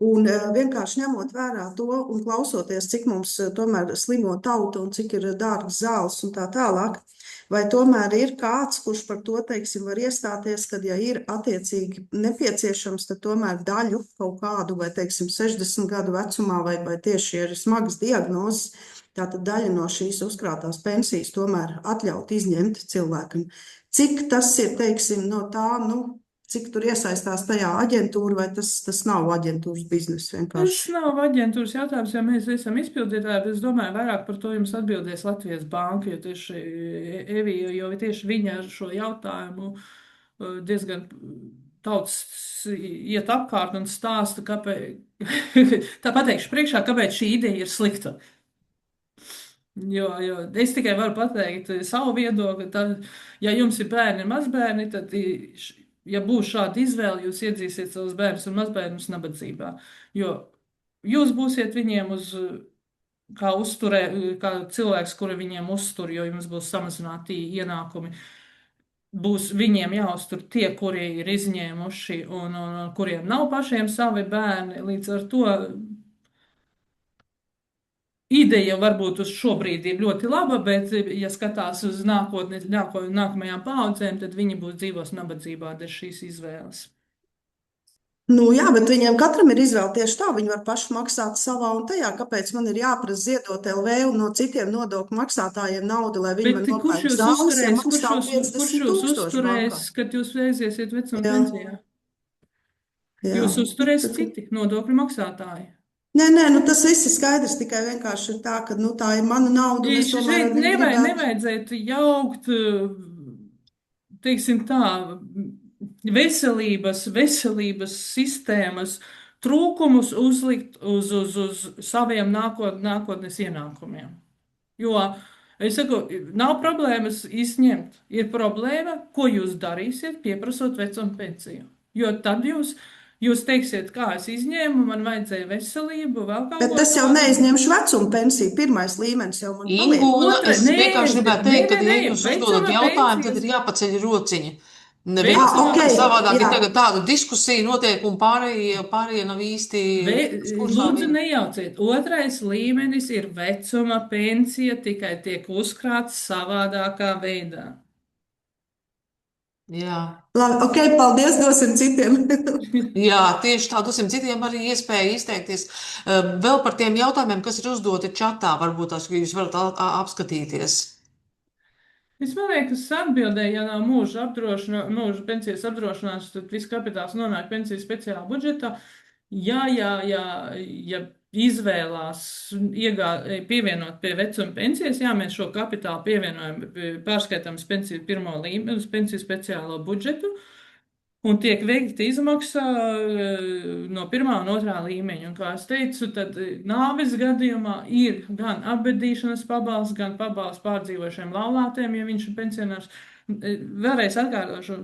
Un vienkārši ņemot vērā to un klausoties, cik mums tomēr slimo tauta un cik ir dārgas zāles un tā tālāk, vai tomēr ir kāds, kurš par to, teiksim, var iestāties, kad, ja ir attiecīgi nepieciešams, tad tomēr daļu kaut kādu, vai, teiksim, 60 gadu vecumā, vai tieši ir smagas diagnozes, tātad daļa no šīs uzkrātās pensijas tomēr atļaut izņemt cilvēkam. Cik tas ir, teiksim, no tā, cik tur iesaistās tajā aģentūra, vai tas nav aģentūras biznesa vienkārši? Tas nav aģentūras jautājums, ja mēs esam izpildītāji, bet es domāju, vairāk par to jums atbildēs Latvijas Banka, jo tieši Evija, jo tieši viņa ar šo jautājumu diezgan tauts iet apkārt un stāsta, kāpēc, tā pateikšu priekšā, kāpēc šī ideja ir slikta. Jo es tikai varu pateikt savu viedokli, tad, ja jums ir bērni un mazbērni, tad, ja būs šāda izvēle, jūs iedzīsiet savus bērnus un mazbērnus nabadzībā, jo jūs būsiet viņiem kā cilvēks, kuri viņiem uztur, jo jums būs samazināti ienākumi. Būs viņiem jāuztur tie, kuri ir izņēmuši un kuriem nav pašiem savi bērni, līdz ar to ideja varbūt uz šo brīdi ir ļoti laba, bet, ja skatās uz nākamajām paaudzēm, tad viņi dzīvos nabadzībā dēļ šīs izvēles. Jā, bet viņiem katram ir izvēle tieši tā. Viņi var paši maksāt savā un tajā. Kāpēc man ir jāprasa ziedot LV un no citiem nodokļu maksātājiem naudu, lai viņi man nopērk zāles, ja man stāv 50 000 bankā? Kad jūs aiziesiet vecuma pensijā? Jūs uzturēs citi nodokļu maksātāji. Nē, tas viss ir skaidrs, tikai vienkārši ir tā, ka tā ir mana nauda. Šeit nevajadzētu jaukt, teiksim tā, veselības sistēmas trūkumus uzlikt uz saviem nākotnes ienākumiem. Jo, es saku, nav problēmas izņemt. Ir problēma, ko jūs darīsiet, pieprasot vecuma pensiju. Jo tad jūs teiksiet, kā es izņēmu, man vajadzēja veselību, vēl kaut ko. Bet tas jau neizņemšu vecuma pensiju, pirmais līmenis jau man paliek. Ingūna, es vienkārši gribētu teikt, ka, ja jūs uzdodat jautājumu, tad ir jāpaceļ rociņi. Savādāk ir tagad tāda diskusija notiek un pārējie nav īsti... Lūdzu, nejauciet. Otrais līmenis ir vecuma pensija, tikai tiek uzkrāts savādākā veidā. Jā. Labi, paldies, dosim citiem. Jā, tieši tā, dosim citiem arī iespēju izteikties. Vēl par tiem jautājumiem, kas ir uzdoti čatā, varbūt tās, ka jūs varat apskatīties. Es liekas, atbildēju, ja nav mūža pensijas apdrošināšanas, tad viss kapitāls nonāk pensijas speciālā budžetā. Ja izvēlās pievienot pie vecuma pensijas, mēs šo kapitālu pievienojam, pārskaitām pensiju pirmo līmeni uz pensiju speciālo budžetu, un tiek veikta izmaksa no pirmā un otrā līmeņa. Un, kā es teicu, tad nāves gadījumā ir gan apbedīšanas pabalsts, gan pabalsts pārdzīvošiem laulātiem, ja viņš ir pensionārs. Vēlreiz atkārtošu,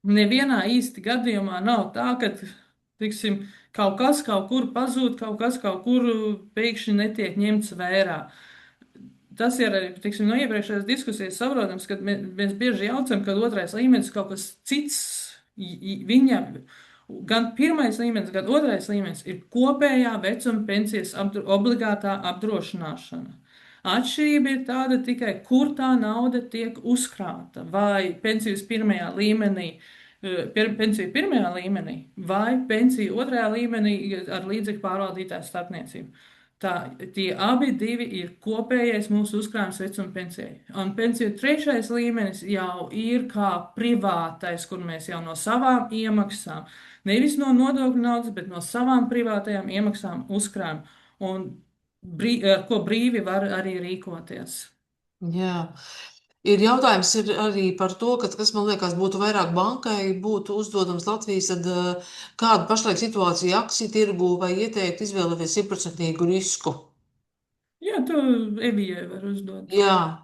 nevienā īsti gadījumā nav tā, ka, tiksim, kaut kas kaut kur pazūd, kaut kas kaut kur pēkšņi netiek ņemts vērā. Tas ir, tiksim, no iepriekšējās diskusijas saprotams, ka mēs bieži jaucam, ka otrais līmenis kaut kas cits, viņam gan pirmais līmenis, gan otrais līmenis ir kopējā vecuma pensijas obligātā apdrošināšana. Atšķirība ir tāda tikai, kur tā nauda tiek uzkrāta, vai pensijas pirmajā līmenī pensiju pirmajā līmenī vai pensiju otrajā līmenī ar līdzekļu pārvaldītāju starpniecību. Tie abi divi ir kopējais mūsu uzkrājums vecuma pensijai. Un pensiju trešais līmenis jau ir kā privātais, kur mēs jau no savām iemaksām, nevis no nodokļu naudas, bet no savām privātajām iemaksām uzkrājam. Un ar ko brīvi var arī rīkoties. Jā. Ir jautājums arī par to, kas man liekas būtu vairāk bankai, būtu uzdodams Latvijas, tad kādu pašlaik situāciju akciju tirgu vai ieteikt izvēlēties 100% risku? Jā, to Evijai var uzdot. Jā.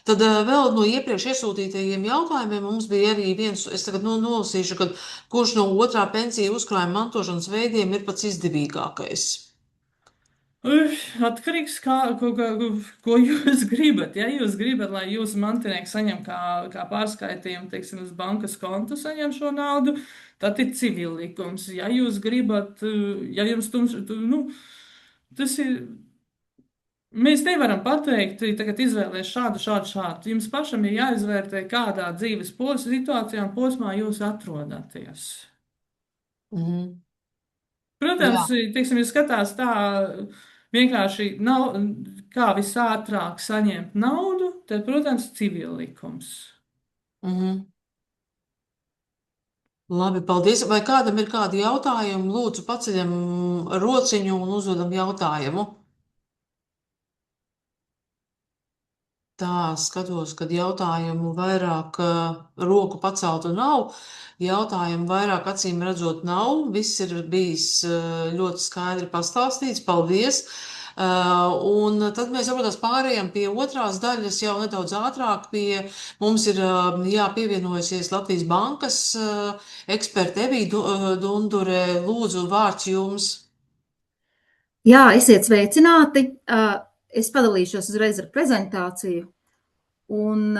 Tad vēl no iepriekš iesūtītajiem jautājumiem mums bija arī viens, es tagad nolasīšu, kad kurš no otrā pensija uzkrājuma mantošanas veidiem ir pats izdevīgākais? Atkarīgs, ko jūs gribat. Ja jūs gribat, lai jūsu mantinieki saņem kā pārskaitījumu, teiksim, uz bankas kontu saņem šo naudu, tad ir civillikums. Ja jūs gribat, ja jums tas ir, mēs nevaram pateikt, tagad izvēlēs šādu. Jums pašam ir jāizvērtē, kādā dzīves situācijā un posmā jūs atrodaties. Protams, teiksim, ja skatās tā vienkārši kā visātrāk saņemt naudu, tad, protams, civillikums. Labi, paldies. Vai kādam ir kādi jautājumi? Lūdzu, paceļam rociņu un uzdodam jautājumu. Tā, skatos, kad jautājumu vairāk roku paceltu nav. Jautājumu vairāk acīm redzot nav. Viss ir bijis ļoti skaidri pastāstīts. Paldies! Un tad mēs varbūt pārējām pie otrās daļas jau nedaudz ātrāk. Mums ir pievienojusies Latvijas bankas eksperte Evija Dundure. Lūdzu, vārds jums. Jā, esiet sveicināti. Es padalīšos uzreiz ar prezentāciju. Un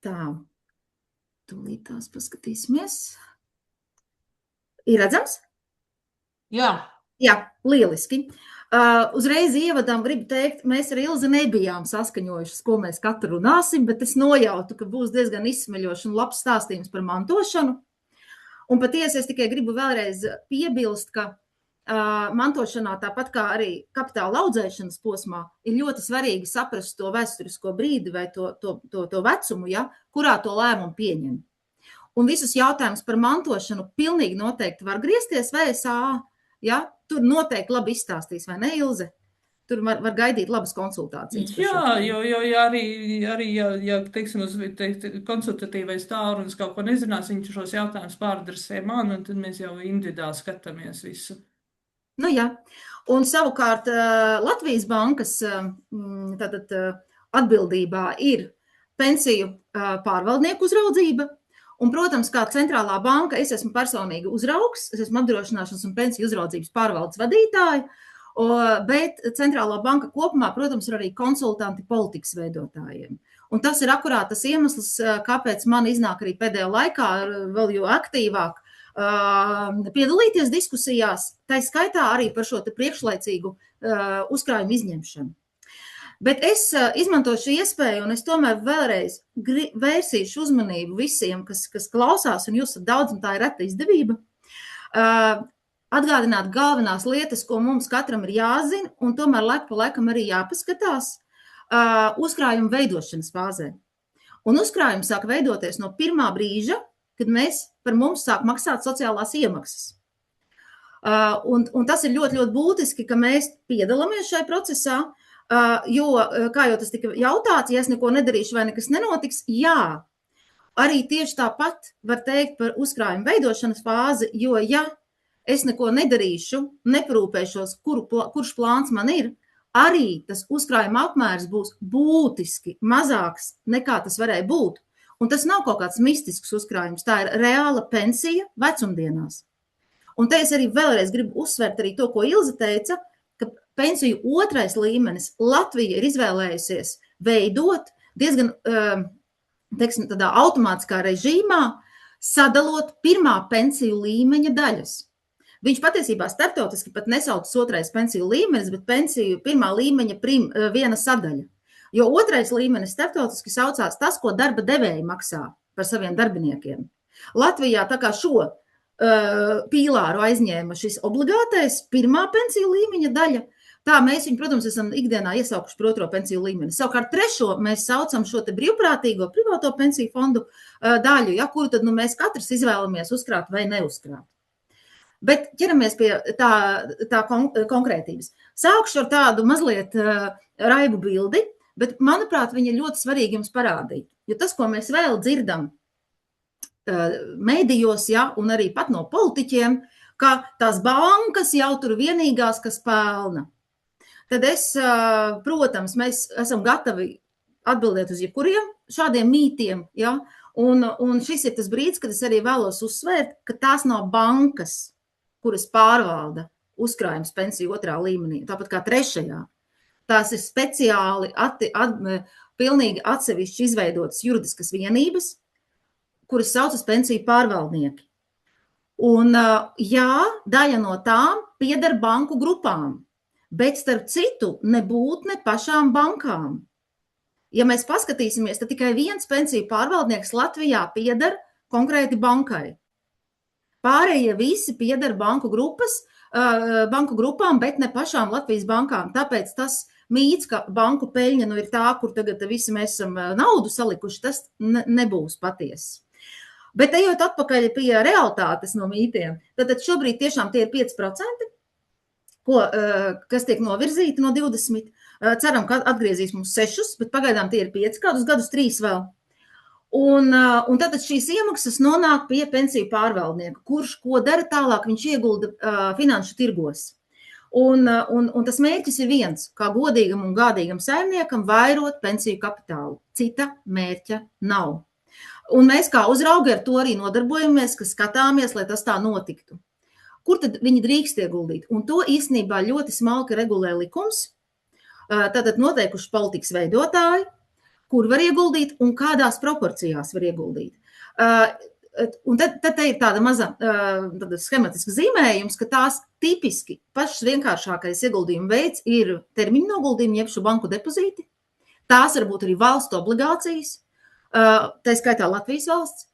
tā, tūlīt tās paskatīsimies. Ir redzams? Jā. Jā, lieliski. Uzreiz ievadām gribu teikt, mēs ar Ilzi nebijām saskaņojušas, ko mēs katru runāsim, bet es nojautu, ka būs diezgan izsmeļošs un labs stāstījums par mantošanu. Un patiesi es tikai gribu vēlreiz piebilst, ka mantošanā, tāpat kā arī kapitāla audzēšanas posmā, ir ļoti svarīgi saprast to vēsturisko brīdi vai to vecumu, ja, kurā to lēmumu pieņem. Un visus jautājumus par mantošanu pilnīgi noteikti var griezties VSA, ja, tur noteikti labi izstāstīs, vai ne, Ilze? Tur var gaidīt labas konsultācijas. Jā, jo arī ja teiksim, uz konsultatīvais tālrunis kaut ko nezinās, viņš šos jautājumus pāradresē man, un tad mēs jau individuāli skatāmies visu. Nu jā, un savukārt Latvijas bankas atbildībā ir pensiju pārvaldnieku uzraudzība, un, protams, kā centrālā banka, es esmu personīgi uzraugs, es esmu apdrošināšanas un pensiju uzraudzības pārvaldes vadītāja, bet centrālā banka kopumā, protams, ir arī konsultanti politikas veidotājiem. Un tas ir akurāt tas iemesls, kāpēc man iznāk arī pēdējā laikā vēl jo aktīvāk piedalīties diskusijās, tā skaitā arī par šo te priekšlaicīgu uzkrājumu izņemšanu. Bet es izmantošu iespēju, un es tomēr vēlreiz vērsīšu uzmanību visiem, kas klausās, un jūs daudz, un tā ir reta izdevība, atgādināt galvenās lietas, ko mums katram ir jāzina, un tomēr laiku pa laikam arī jāpaskatās uzkrājuma veidošanas fāzē. Un uzkrājums sāk veidoties no pirmā brīža, kad par mums sāk maksāt sociālās iemaksas. Un tas ir ļoti, ļoti būtiski, ka mēs piedalāmies šajā procesā, jo, kā jau tas tika jautāts, ja es neko nedarīšu vai nekas nenotiks, jā, arī tieši tāpat var teikt par uzkrājuma veidošanas fāzi, jo, ja es neko nedarīšu, neparūpēšos, kurš plāns man ir, arī tas uzkrājuma apmērs būs būtiski mazāks nekā tas varēja būt. Un tas nav kaut kāds mistisks uzkrājums, tā ir reāla pensija vecumdienās. Un te es arī vēlreiz gribu uzsvērt arī to, ko Ilze teica, ka pensiju otrais līmenis Latvija ir izvēlējusies veidot diezgan, teiksim, tādā automātiskā režīmā, sadalot pirmā pensiju līmeņa daļas. Viņš patiesībā starptautiski pat nesaucas otrais pensiju līmenis, bet pensiju pirmā līmeņa viena sadaļa. Jo otrais līmenis starptautiski saucās tas, ko darba devēji maksā par saviem darbiniekiem. Latvijā tā kā šo pīlāru aizņēma šis obligātais pirmā pensiju līmeņa daļa, tā mēs viņu, protams, esam ikdienā iesaukuši par otro pensiju līmeni. Savukārt trešo mēs saucam šo te brīvprātīgo privāto pensiju fondu daļu, ja, kuru tad mēs katrs izvēlamies uzkrāt vai neuzkrāt. Bet ķeramies pie tā konkrētības. Sākšu ar tādu mazliet raibu bildi, bet, manuprāt, viņa ir ļoti svarīgi jums parādīt. Jo tas, ko mēs vēl dzirdam medijos, ja, un arī pat no politiķiem, ka tās bankas jau tur vienīgās, kas pelna. Tad protams, mēs esam gatavi atbildēt uz jebkuriem šādiem mītiem, ja, un šis ir tas brīdis, kad es arī vēlos uzsvērt, ka tās nav bankas, kuras pārvalda uzkrājums pensiju otrā līmenī, tāpat kā trešajā. Tās ir speciāli pilnīgi atsevišķi izveidotas juridiskas vienības, kuras saucas pensiju pārvaldnieki. Un, jā, daļa no tām pieder banku grupām, bet starp citu nebūt ne pašām bankām. Ja mēs paskatīsimies, tad tikai viens pensiju pārvaldnieks Latvijā pieder konkrēti bankai. Pārējie visi pieder banku grupām, bet ne pašām Latvijas bankām. Tāpēc tas mīts, ka banku peļņa ir tā, kur tagad visi mēs esam naudu salikuši, tas nebūs patiesi. Bet ejot atpakaļ pie realitātes no mītiem, tad šobrīd tiešām tie ir 5%, kas tiek novirzīti no 20. Ceram, ka atgriezīs mums 6, bet pagaidām tie ir 5, kādus gadus 3 vēl. Un tad šīs iemaksas nonāk pie pensiju pārvaldnieka, kurš ko dara tālāk, viņš iegulda finanšu tirgos. Un tas mērķis ir viens, kā godīgam un gādīgam saimniekam vairot pensiju kapitālu. Cita mērķa nav. Un mēs kā uzraugi ar to arī nodarbojamies, ka skatāmies, lai tas tā notiktu. Kur tad viņi drīkst ieguldīt? Un to īstenībā ļoti smalki regulē likums, tātad noteikuši politikas veidotāji, kur var ieguldīt un kādās proporcijās var ieguldīt. Un tad ir tāda maza schematiska zīmējums, ka tās tipiski pašs vienkāršākais ieguldījuma veids ir termiņu noguldījumi, jeb šo banku depozīti. Tās var būt arī valstu obligācijas, tā skaitā Latvijas valsts,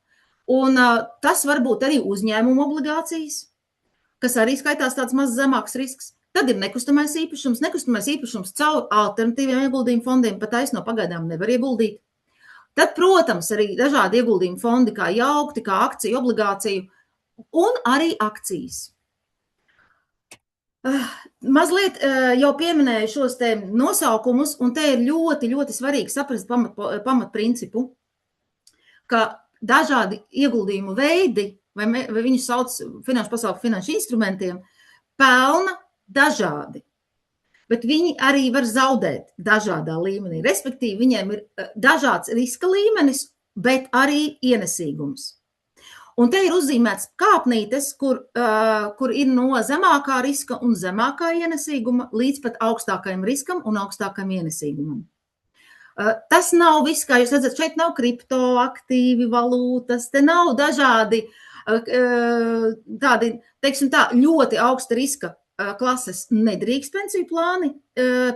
un tas var būt arī uzņēmumu obligācijas, kas arī skaitās tāds maz zemāks risks. Tad ir nekustamais īpašums. Nekustamais īpašums caur alternatīviem ieguldījumu fondiem pat taisno pagaidām nevar ieguldīt. Tad, protams, arī dažādi ieguldījumu fondi, kā jaukti, kā akciju, obligāciju un arī akcijas. Mazliet jau pieminēju šos te nosaukumus, un te ir ļoti, ļoti svarīgi saprast pamatprincipu, ka dažādi ieguldījumu veidi, vai viņus sauc finanšu pasauli finanšu instrumentiem, pelna dažādi, bet viņi arī var zaudēt dažādā līmenī. Respektīvi, viņiem ir dažāds riska līmenis, bet arī ienesīgums. Un te ir uzzīmēts kāpnītes, kur ir no zemākā riska un zemākā ienesīguma līdz pat augstākajam riskam un augstākajam ienesīgumam. Tas nav viss, kā jūs redzat, šeit nav kriptoaktīvi valūtas, te nav dažādi tādi, teiksim tā, ļoti augsta riska klases nedrīkst pensiju plāni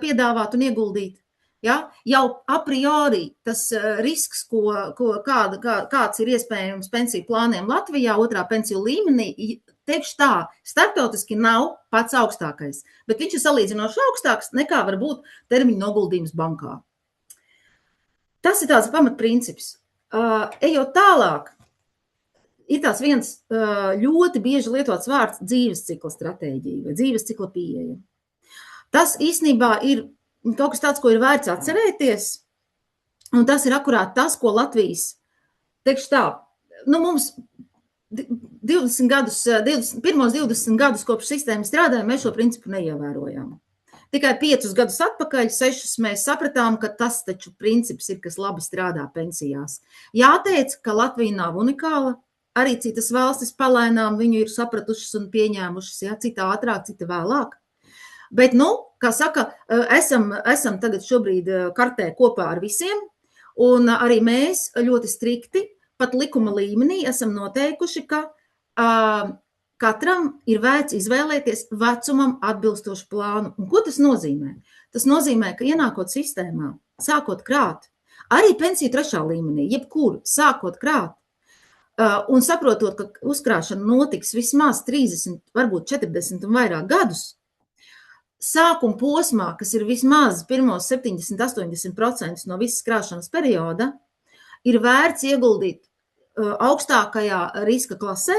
piedāvāt un ieguldīt. Ja? Jau a priori tas risks, kāds ir iespējams pensiju plāniem Latvijā, otrā pensiju līmenī, teikšu tā, starptautiski nav pats augstākais, bet viņš ir salīdzinoši augstāks nekā var būt termiņu noguldījums bankā. Tas ir tāds pamatprincips. Ejot tālāk, ir tāds viens ļoti bieži lietots vārds dzīves cikla stratēģija vai dzīves cikla pieeja. Tas īstenībā ir kaut kas tāds, ko ir vērts atcerēties, un tas ir akurāt tas, ko Latvijas, teikšu tā, mums 20 gadus kopš sistēma strādāja, mēs šo principu neievērojām. Tikai 5 gadus atpakaļ, 6 mēs sapratām, ka tas taču princips ir, kas labi strādā pensijās. Jāteic, ka Latvija nav unikāla. Arī citas valstis palēnām viņu ir sapratušas un pieņēmušas, ja, cita ātrāk, cita vēlāk. Bet, kā saka, esam tagad šobrīd kartē kopā ar visiem, un arī mēs ļoti strikti, pat likuma līmenī, esam noteikuši, ka katram ir vērts izvēlēties vecumam atbilstošu plānu. Un ko tas nozīmē? Tas nozīmē, ka ienākot sistēmā, sākot krāt, arī pensiju 3. līmenī, jebkur sākot krāt, un saprotot, ka uzkrāšana notiks vismaz 30, varbūt 40 un vairāk gadus, sākuma posmā, kas ir vismaz pirmos 70–80% no visas krāšanas perioda, ir vērts ieguldīt augstākajā riska klasē,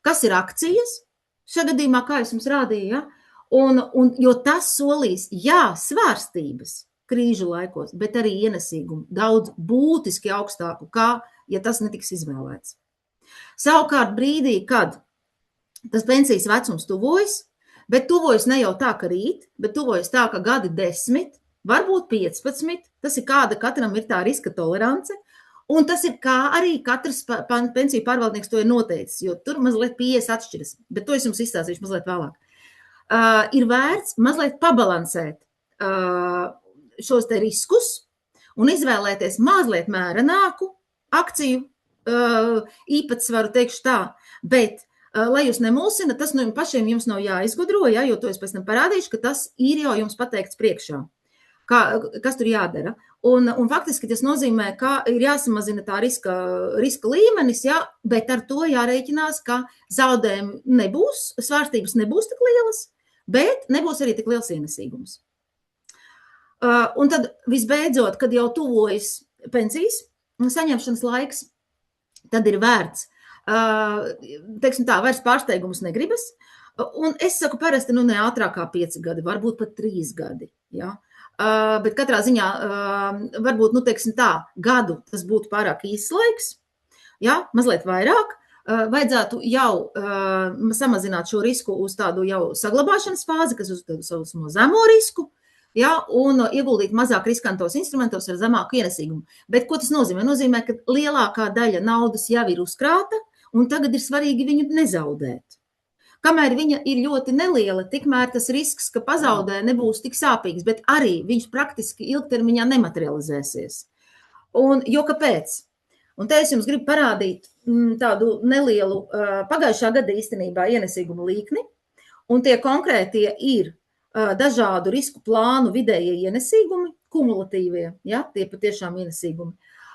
kas ir akcijas, šajā gadījumā, kā es jums rādīju, ja? Jo tas solīs, jā, svārstības krīžu laikos, bet arī ienesīgumu daudz būtiski augstāku, kā, ja tas netiks izvēlēts. Savukārt brīdī, kad tas pensijas vecums tuvojas, bet tuvojas ne jau tā, ka rīt, bet tuvojas tā, ka gadi 10, varbūt 15, tas ir kāda katram ir tā riska tolerance, un tas ir kā arī katrs pensiju pārvaldnieks to ir noteicis, jo tur mazliet pieejas atšķiras, bet to es jums izstāstīšu mazliet vēlāk. Ir vērts mazliet pabalansēt šos te riskus un izvēlēties mazliet mērenāku akciju īpatsvaru, teikšu tā, bet, lai jūs nemulsina, tas no pašiem jums nav jāizgudro, ja, jo to es pēc tam parādīšu, ka tas ir jau jums pateikts priekšā, kas tur jādara. Un faktiski tas nozīmē, ka ir jāsamazina tā riska līmenis, ja, bet ar to jārēķinās, ka zaudējumi nebūs, svārstības nebūs tik lielas, bet nebūs arī tik liels ienesīgums. Un tad visbeidzot, kad jau tuvojas pensijas saņemšanas laiks, tad ir vērts, teiksim tā, vairs pārsteigumus negribas, un es saku parasti, ne ātrāk kā 5 gadi, varbūt pat 3 gadi, ja. Bet katrā ziņā, varbūt, teiksim tā, gadu tas būtu pārāk īsts laiks, ja, mazliet vairāk, vajadzētu jau samazināt šo risku uz tādu jau saglabāšanas fāzi, kas uz tādu savu zemo risku, ja, un ieguldīt mazāk riskantos instrumentos ar zemāku ienesīgumu. Bet ko tas nozīmē? Nozīmē, ka lielākā daļa naudas jau ir uzkrāta, un tagad ir svarīgi viņu nezaudēt. Kamēr viņa ir ļoti neliela, tikmēr tas risks, ka pazaudē, nebūs tik sāpīgs, bet arī viņš praktiski ilgtermiņā nematerializēsies. Jo kāpēc? Un te es jums gribu parādīt tādu nelielu pagājušā gada īstenībā ienesīgumu līkni, un tie konkrētie ir dažādu risku plānu vidējie ienesīgumi, kumulatīvie, ja, tie patiešām ienesīgumi.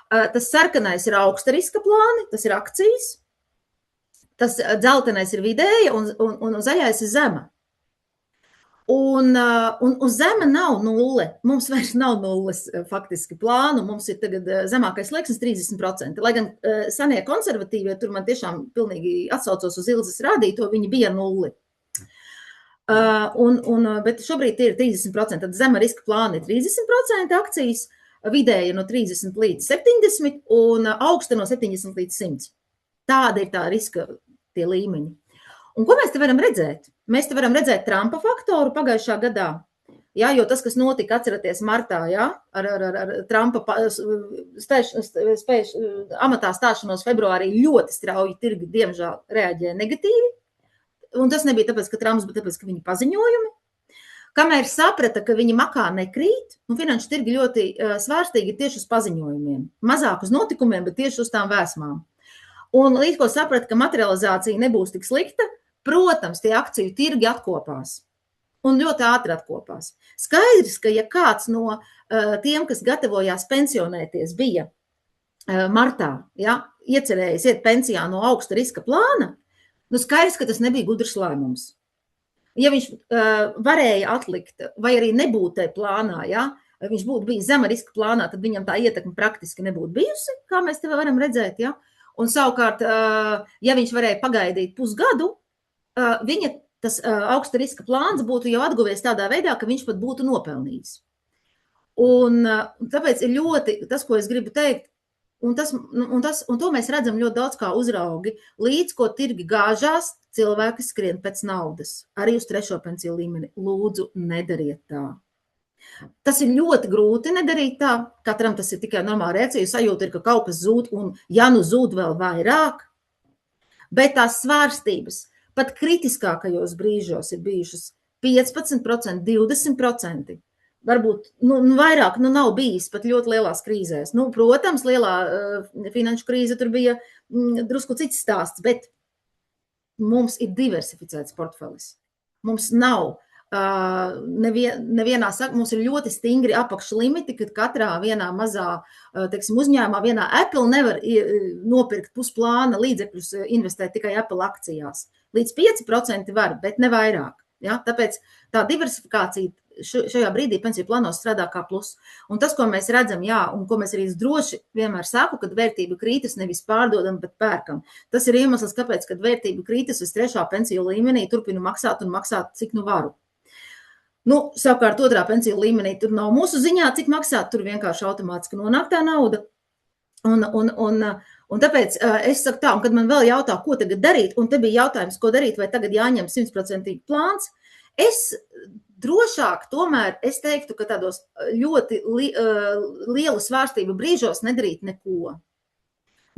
Tas sarkanais ir augsta riska plāni, tas ir akcijas, tas dzeltenais ir vidēja un zaļais ir zema. Un zema nav nulle, mums vairs nav nulles faktiski plānu, mums ir tagad zemākais slieksnis 30%, lai gan senie konservatīvie, tur man tiešām pilnīgi atsaucos uz Ilzes rādīto, viņi bija nulli. Bet šobrīd ir 30%, tad zema riska plāna ir 30% akcijas, vidēja no 30 līdz 70 un augsta no 70 līdz 100. Tāda ir tā riska tie līmeņi. Un ko mēs te varam redzēt? Mēs te varam redzēt Trumpa faktoru pagājušā gadā, ja, jo tas, kas notika, atceraties, martā, ja, ar Trumpa amatā stāšanos februārī ļoti strauji tirgi, diemžēl, reaģēja negatīvi. Un tas nebija tāpēc, ka Trumps, bet tāpēc, ka viņa paziņojumi. Kamēr saprata, ka viņa makā nekrīt, un finanšu tirgi ļoti svārstīgi tieši uz paziņojumiem. Mazāk uz notikumiem, bet tieši uz tām vēsmām. Un līdz ko saprata, ka materializācija nebūs tik slikta, protams, tie akciju tirgi atkopās. Un ļoti ātri atkopās. Skaidrs, ka ja kāds no tiem, kas gatavojās pensionēties, bija martā, ja, iecerējis iet pensijā no augsta riska plāna, skaidrs, ka tas nebija gudrs lēmums. Ja viņš varēja atlikt, vai arī nebūt tajā plānā, ja, viņš būtu bijis zema riska plānā, tad viņam tā ietekme praktiski nebūtu bijusi, kā mēs te varam redzēt. Ja. Un savukārt, ja viņš varēja pagaidīt pusgadu, viņa tas augsta riska plāns būtu jau atguvies tādā veidā, ka viņš pat būtu nopelnījis. Un tāpēc ir ļoti, tas, ko es gribu teikt, un to mēs redzam ļoti daudz kā uzraugi, līdz ko tirgi gāžās, cilvēki skrien pēc naudas, arī uz 3. pensiju līmeni. Lūdzu, nedariet tā. Tas ir ļoti grūti nedarīt tā, katram tas ir tikai normāla reakcija, jo sajūta ir, ka kaut kas zūd, un ja nu zūd vēl vairāk, bet tās svārstības pat kritiskākajos brīžos ir bijušas 15%, 20%. Varbūt vairāk nav bijis pat ļoti lielās krīzēs. Protams, lielā finanšu krīze tur bija drusku cits stāsts, bet mums ir diversificēts portfelis. Mums nav nevienā, mums ir ļoti stingri apakšlimiti, kad katrā vienā mazā, teiksim, uzņēmumā, vienā Apple nevar nopirkt pusplāna līdzekļus, investēt tikai Apple akcijās. Līdz 5% var, bet ne vairāk. Ja? Tāpēc tā diversifikācija šajā brīdī pensiju plānos strādā kā plus. Un tas, ko mēs redzam, un ko mēs arī droši vienmēr saku, kad vērtība krītas nevis pārdodam, bet pērkam. Tas ir iemesls, kāpēc, kad vērtība krītas, es 3. pensiju līmenī turpinu maksāt un maksāt, cik nu varu. Savukārt 2. pensiju līmenī tur nav mūsu ziņā, cik maksāt, tur vienkārši automātiski nonāk tā nauda. Un tāpēc es saku tā, un kad man vēl jautā, ko tagad darīt, un te bija jautājums, ko darīt, vai tagad jāņem 100% plāns, es drošāk tomēr es teiktu, ka tādos ļoti lielu svārstību brīžos nedarīt neko.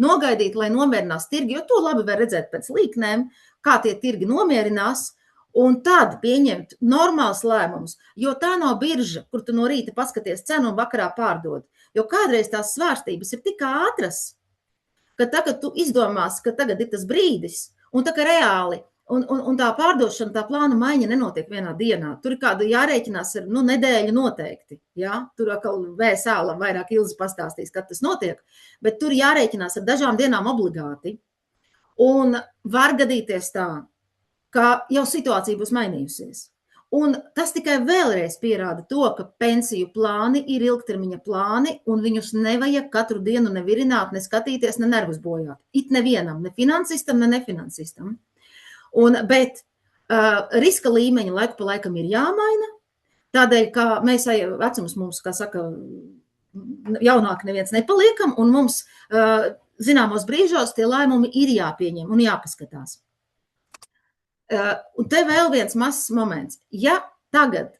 Nogaidīt, lai nomierinās tirgi, jo to labi var redzēt pēc līknēm, kā tie tirgi nomierinās, un tad pieņemt normāls lēmumus, jo tā nav birža, kur tu no rīta paskaties cenu un vakarā pārdod. Jo kādreiz tās svārstības ir tik ātras, ka tagad tu izdomās, ka tagad ir tas brīdis, un tā kā reāli, un tā pārdošana, tā plāna maiņa nenotiek vienā dienā. Tur ir kāda jārēķinās ar nedēļu noteikti. Ja? Tur atkal VSA vairāk Ilze pastāstīs, kad tas notiek, bet tur jārēķinās ar dažām dienām obligāti. Un var gadīties tā, ka jau situācija būs mainījusies. Un tas tikai vēlreiz pierāda to, ka pensiju plāni ir ilgtermiņa plāni, un viņus nevajag katru dienu nevirināt, ne skatīties, ne nervus bojāt. It nevienam, ne finansistam, ne nefinansistam. Bet riska līmeņi laiku pa laikam ir jāmaina, tādēļ, ka mēs vecums mums, kā saka, jaunāk neviens nepaliekam, un mums zināmos brīžos tie lēmumi ir jāpieņem un jāpaskatās. Un te vēl viens mazs moments. Ja tagad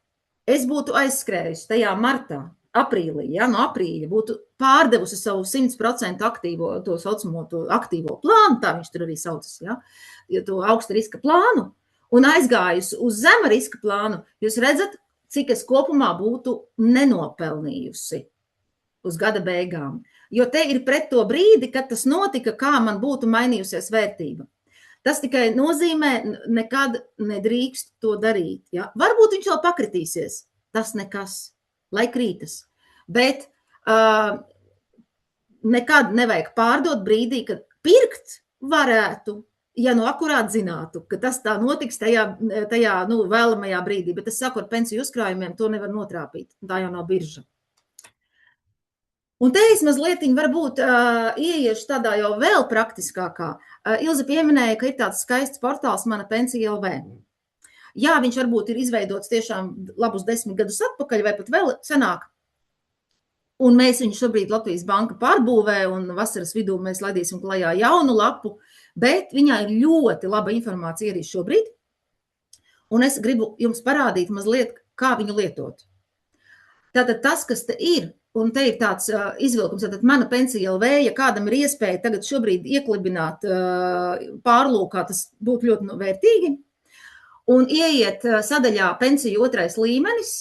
es būtu aizskrējusi tajā martā, aprīlī, no aprīļa būtu pārdevusi savu 100% aktīvo, to saucamo aktīvo plānu, tā viņš tur arī saucas, to augsta riska plānu, un aizgājusi uz zema riska plānu, jūs redzat, cik es kopumā būtu nenopelnījusi uz gada beigām. Jo te ir pret to brīdi, kad tas notika, kā man būtu mainījusies vērtība. Tas tikai nozīmē, nekad nedrīkst to darīt. Ja? Varbūt viņš vēl pakritīsies, tas nekas, lai krītas. Bet nekad nevajag pārdot brīdī, kad pirkt varētu, ja akurāt zinātu, ka tas tā notiks tajā vēlamajā brīdī. Bet es saku, ar pensiju uzkrājumiem to nevar notrāpīt. Tā jau nav birža. Un te es mazlietiņ varbūt ieiešu tādā jau vēl praktiskākā. Ilze pieminēja, ka ir tāds skaists portāls Mana pensija LV. Jā, viņš varbūt ir izveidots tiešām labus 10 gadus atpakaļ vai pat vēl senāk. Un mēs viņu šobrīd Latvijas banka pārbūvē un vasaras vidū mēs laidīsim klajā jaunu lapu, bet viņā ir ļoti laba informācija arī šobrīd. Un es gribu jums parādīt mazliet, kā viņu lietot. Tātad tas, kas te ir, un te ir tāds izvilkums, tātad Mana pensija LV, ja kādam ir iespēja tagad šobrīd ieklibināt pārlūkā, tas būtu ļoti vērtīgi. Un ieiet sadaļā pensiju 2. līmenis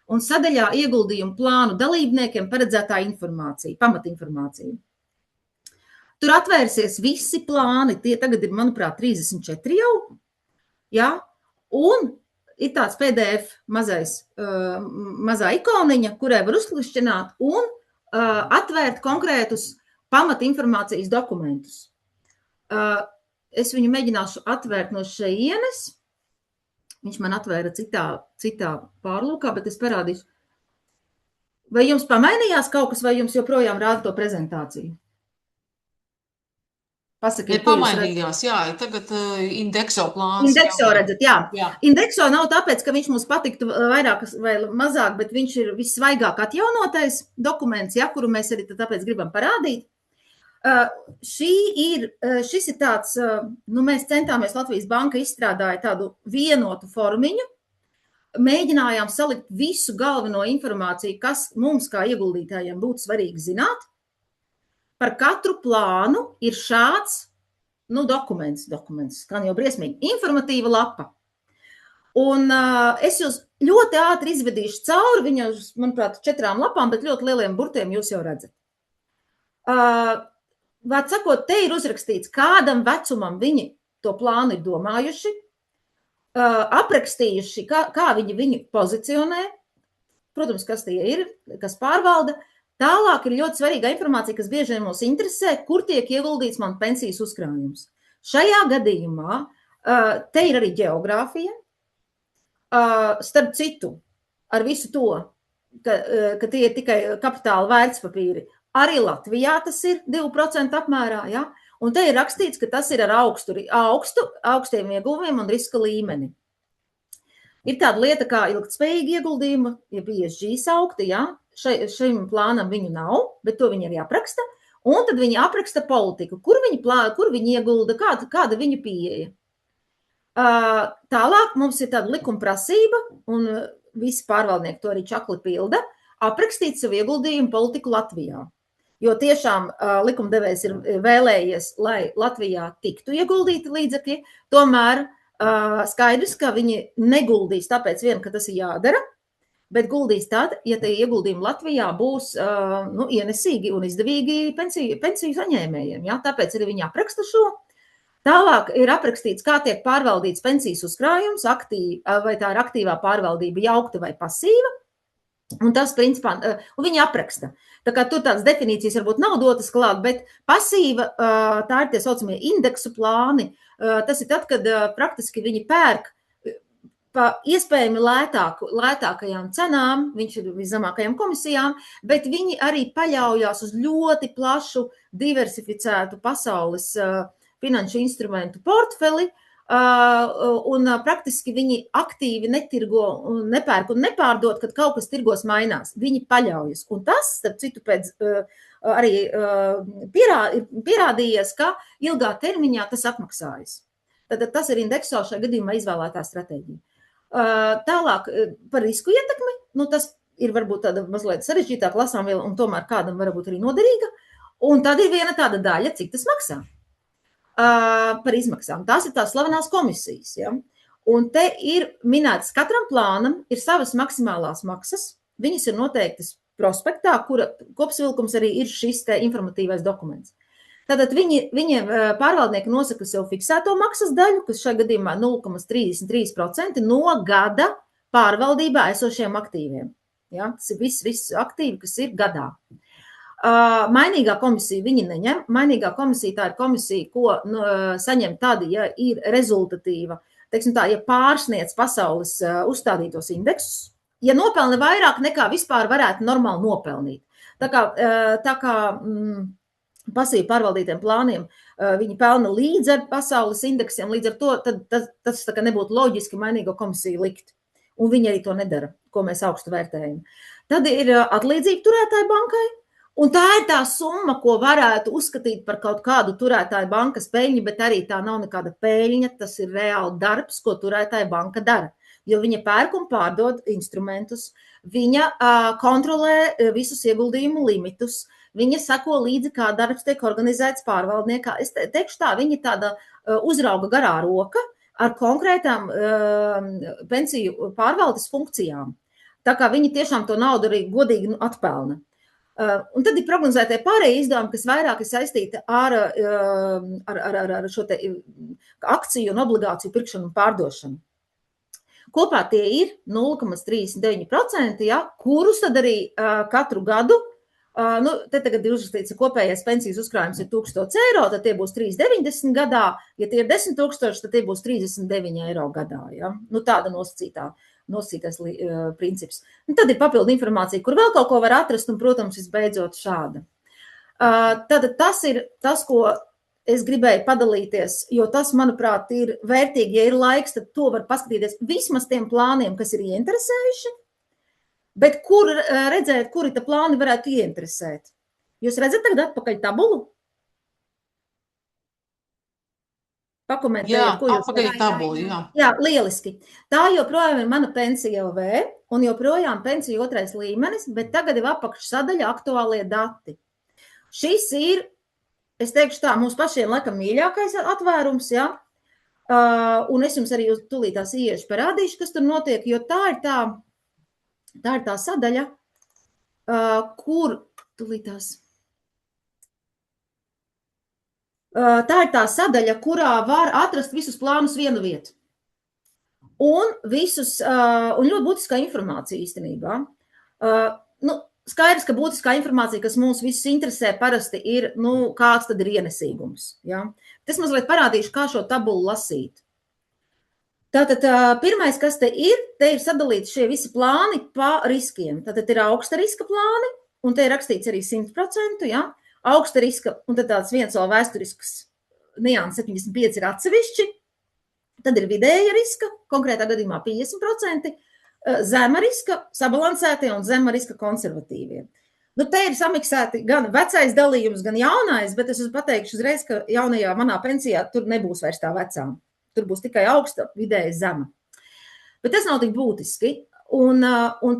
un sadaļā ieguldījumu plānu dalībniekiem paredzētā informācija, pamatinformācija. Tur atvērsies visi plāni, tie tagad ir, manuprāt, 34 jau, ja? Un ir tāds PDF mazā ikoniņa, kurai var uzklišķināt un atvērt konkrētus pamatinformācijas dokumentus. Es viņu mēģināšu atvērt no šejienes. Viņš man atvēra citā pārlūkā, bet es parādīšu. Vai jums pamainījās kaut kas, vai jums joprojām rāda to prezentāciju? Pasakiet, pamainījās, jā, tagad indekso plāns. Indekso redzat, jā. Indekso nav tāpēc, ka viņš mums patiktu vairāk vai mazāk, bet viņš ir vissvaigāk atjaunotais dokuments, kuru mēs arī tāpēc gribam parādīt. Šis ir tāds, mēs centāmies, Latvijas banka izstrādāja tādu vienotu formiņu, mēģinājām salikt visu galveno informāciju, kas mums kā ieguldītājiem būtu svarīgi zināt. Par katru plānu ir šāds, dokuments, skan jau briesmīgi, informatīva lapa. Un es jūs ļoti ātri izvedīšu cauri, viņa, manuprāt, 4 lapām, bet ļoti lieliem burtiem jūs jau redzat. Vārds sakot, te ir uzrakstīts, kādam vecumam viņi to plānu ir domājuši, aprakstījuši, kā viņi viņu pozicionē, protams, kas tie ir, kas pārvalda. Tālāk ir ļoti svarīga informācija, kas bieži vien mūs interesē, kur tiek ieguldīts man pensijas uzkrājums. Šajā gadījumā te ir arī ģeogrāfija. Starp citu, ar visu to, ka tie ir tikai kapitāla vērtspapīri, arī Latvijā tas ir 2% apmērā, ja? Un te ir rakstīts, ka tas ir ar augstiem ieguvumiem un riska līmeni. Ir tāda lieta kā ilgtspējīgi ieguldījumi, ja ESG saukti, ja? Šim plānam viņu nav, bet to viņi arī apraksta, un tad viņi apraksta politiku, kur viņi iegulda, kāda viņu pieeja. Tālāk mums ir tāda likuma prasība, un visi pārvaldnieki to arī čakli pilda, aprakstīt savu ieguldījumu politiku Latvijā. Jo tiešām likumdevējs ir vēlējies, lai Latvijā tiktu ieguldīti līdzekļi, tomēr skaidrs, ka viņi neguldīs tāpēc vien, ka tas ir jādara, bet guldīs tad, ja tie ieguldījumi Latvijā būs ienesīgi un izdevīgi pensiju saņēmējiem. Ja? Tāpēc arī viņi apraksta šo. Tālāk ir aprakstīts, kā tiek pārvaldīts pensijas uzkrājums, vai tā ir aktīvā pārvaldība jaukta vai pasīva. Un tas, principā, un viņi apraksta. Tā kā tur tādas definīcijas varbūt nav dotas klāt, bet pasīva, tā ir tie saucamie indeksu plāni. Tas ir tad, kad praktiski viņi pērk pa iespējami lētākajām cenām, viņš ir viszemākajām komisijām, bet viņi arī paļaujās uz ļoti plašu diversificētu pasaules finanšu instrumentu portfeli, un praktiski viņi aktīvi netirgo, nepērk un nepārdod, kad kaut kas tirgos mainās. Viņi paļaujas. Un tas, starp citu, pēc arī pierādījies, ka ilgā termiņā tas atmaksājas. Tad tas ir indekso šajā gadījumā izvēlētā stratēģija. Tālāk par risku ietekmi, tas ir varbūt tāda mazliet sarežģītāk lasām vēl, un tomēr kādam varbūt arī noderīga. Un tad ir viena tāda daļa, cik tas maksā. Par izmaksām. Tās ir tās slavenās komisijas. Ja? Un te ir minētas, katram plānam ir savas maksimālās maksas. Viņas ir noteiktas prospektā, kura kopsavilkums arī ir šis te informatīvais dokuments. Tātad viņiem pārvaldnieki nosaka sev fiksēto maksas daļu, kas šajā gadījumā 0,33% no gada pārvaldībā esošiem aktīviem. Ja? Tas ir viss aktīvi, kas ir gadā. Mainīgā komisija viņi neņem. Mainīgā komisija tā ir komisija, ko saņem tad, ja ir rezultatīva, teiksim tā, ja pārsniedz pasaules uzstādītos indeksus, ja nopelna vairāk nekā vispār varētu normāli nopelnīt. Tā kā pasīvi pārvaldītiem plāniem viņi pelna līdz ar pasaules indeksiem, līdz ar to tad tas tā kā nebūtu loģiski mainīgo komisiju likt. Un viņi arī to nedara, ko mēs augstu vērtējam. Tad ir atlīdzība turētāju bankai. Un tā ir tā summa, ko varētu uzskatīt par kaut kādu turētāju bankas peļņu, bet arī tā nav nekāda peļņa, tas ir reāli darbs, ko turētāja banka dara. Jo viņa pērk un pārdod instrumentus, viņa kontrolē visus ieguldījumu limitus, viņa sako līdzi, kā darbs tiek organizēts pārvaldniekā. Es teikšu tā, viņa tāda uzrauga garā roka ar konkrētām pensiju pārvaldes funkcijām. Tā kā viņi tiešām to naudu arī godīgi atpelna. Un tad ir prognozētie pārējie izdevumi, kas vairāk ir saistīti ar šo te akciju un obligāciju pirkšanu un pārdošanu. Kopā tie ir 0,39%, ja, kurus tad arī katru gadu, te tagad ir uzrakstīts, kopējais pensijas uzkrājums ir 1000 eiro, tad tie būs 3,90 gadā, ja tie ir 10 000, tad tie būs 39 eiro gadā. Ja. Tāda nosacītais princips. Un tad ir papildu informācija, kur vēl kaut ko var atrast, un, protams, visbeidzot šāda. Tad tas ir tas, ko es gribēju padalīties, jo tas, manuprāt, ir vērtīgi, ja ir laiks, tad to var paskatīties vismaz tiem plāniem, kas ir ieinteresējuši, bet kur redzēt, kuri ta plāni varētu ieinteresēt. Jūs redzat tagad atpakaļ tabulu? Pakomentējiet, ko jūs atpakaļ tabulu, jā. Jā, lieliski. Tā joprojām ir mana pensija LV un joprojām pensija 2. līmenis, bet tagad ir apakšsadaļa aktuālie dati. Šis ir, es teikšu tā, mums pašiem laikam mīļākais atvērums, ja? Un es jums arī tūlītās ieiešu parādīšu, kas tur notiek, jo tā ir tā sadaļa, kur tūlītās. Tā ir tā sadaļa, kurā var atrast visus plānus vienu vietu. un ļoti būtiskā informācija īstenībā. Skaidrs, ka būtiskā informācija, kas mūs visus interesē, parasti ir, kāds tad ir ienesīgums. Ja? Es mazliet parādīšu, kā šo tabulu lasīt. Tātad pirmais, kas te ir sadalīti šie visi plāni pa riskiem. Tātad ir augsta riska plāni, un te ir rakstīts arī 100%, ja? Augsta riska, un tad tāds viens vēl vēsturisks nians 75 ir atsevišķi, tad ir vidēja riska, konkrētā gadījumā 50%, zema riska, sabalansētie un zema riska konservatīvie. Te ir samiksēti gan vecais dalījums, gan jaunais, bet es pateikšu uzreiz, ka jaunajā manā pensijā tur nebūs vairs tā vecā. Tur būs tikai augsta, vidēja zema. Bet tas nav tik būtiski. Un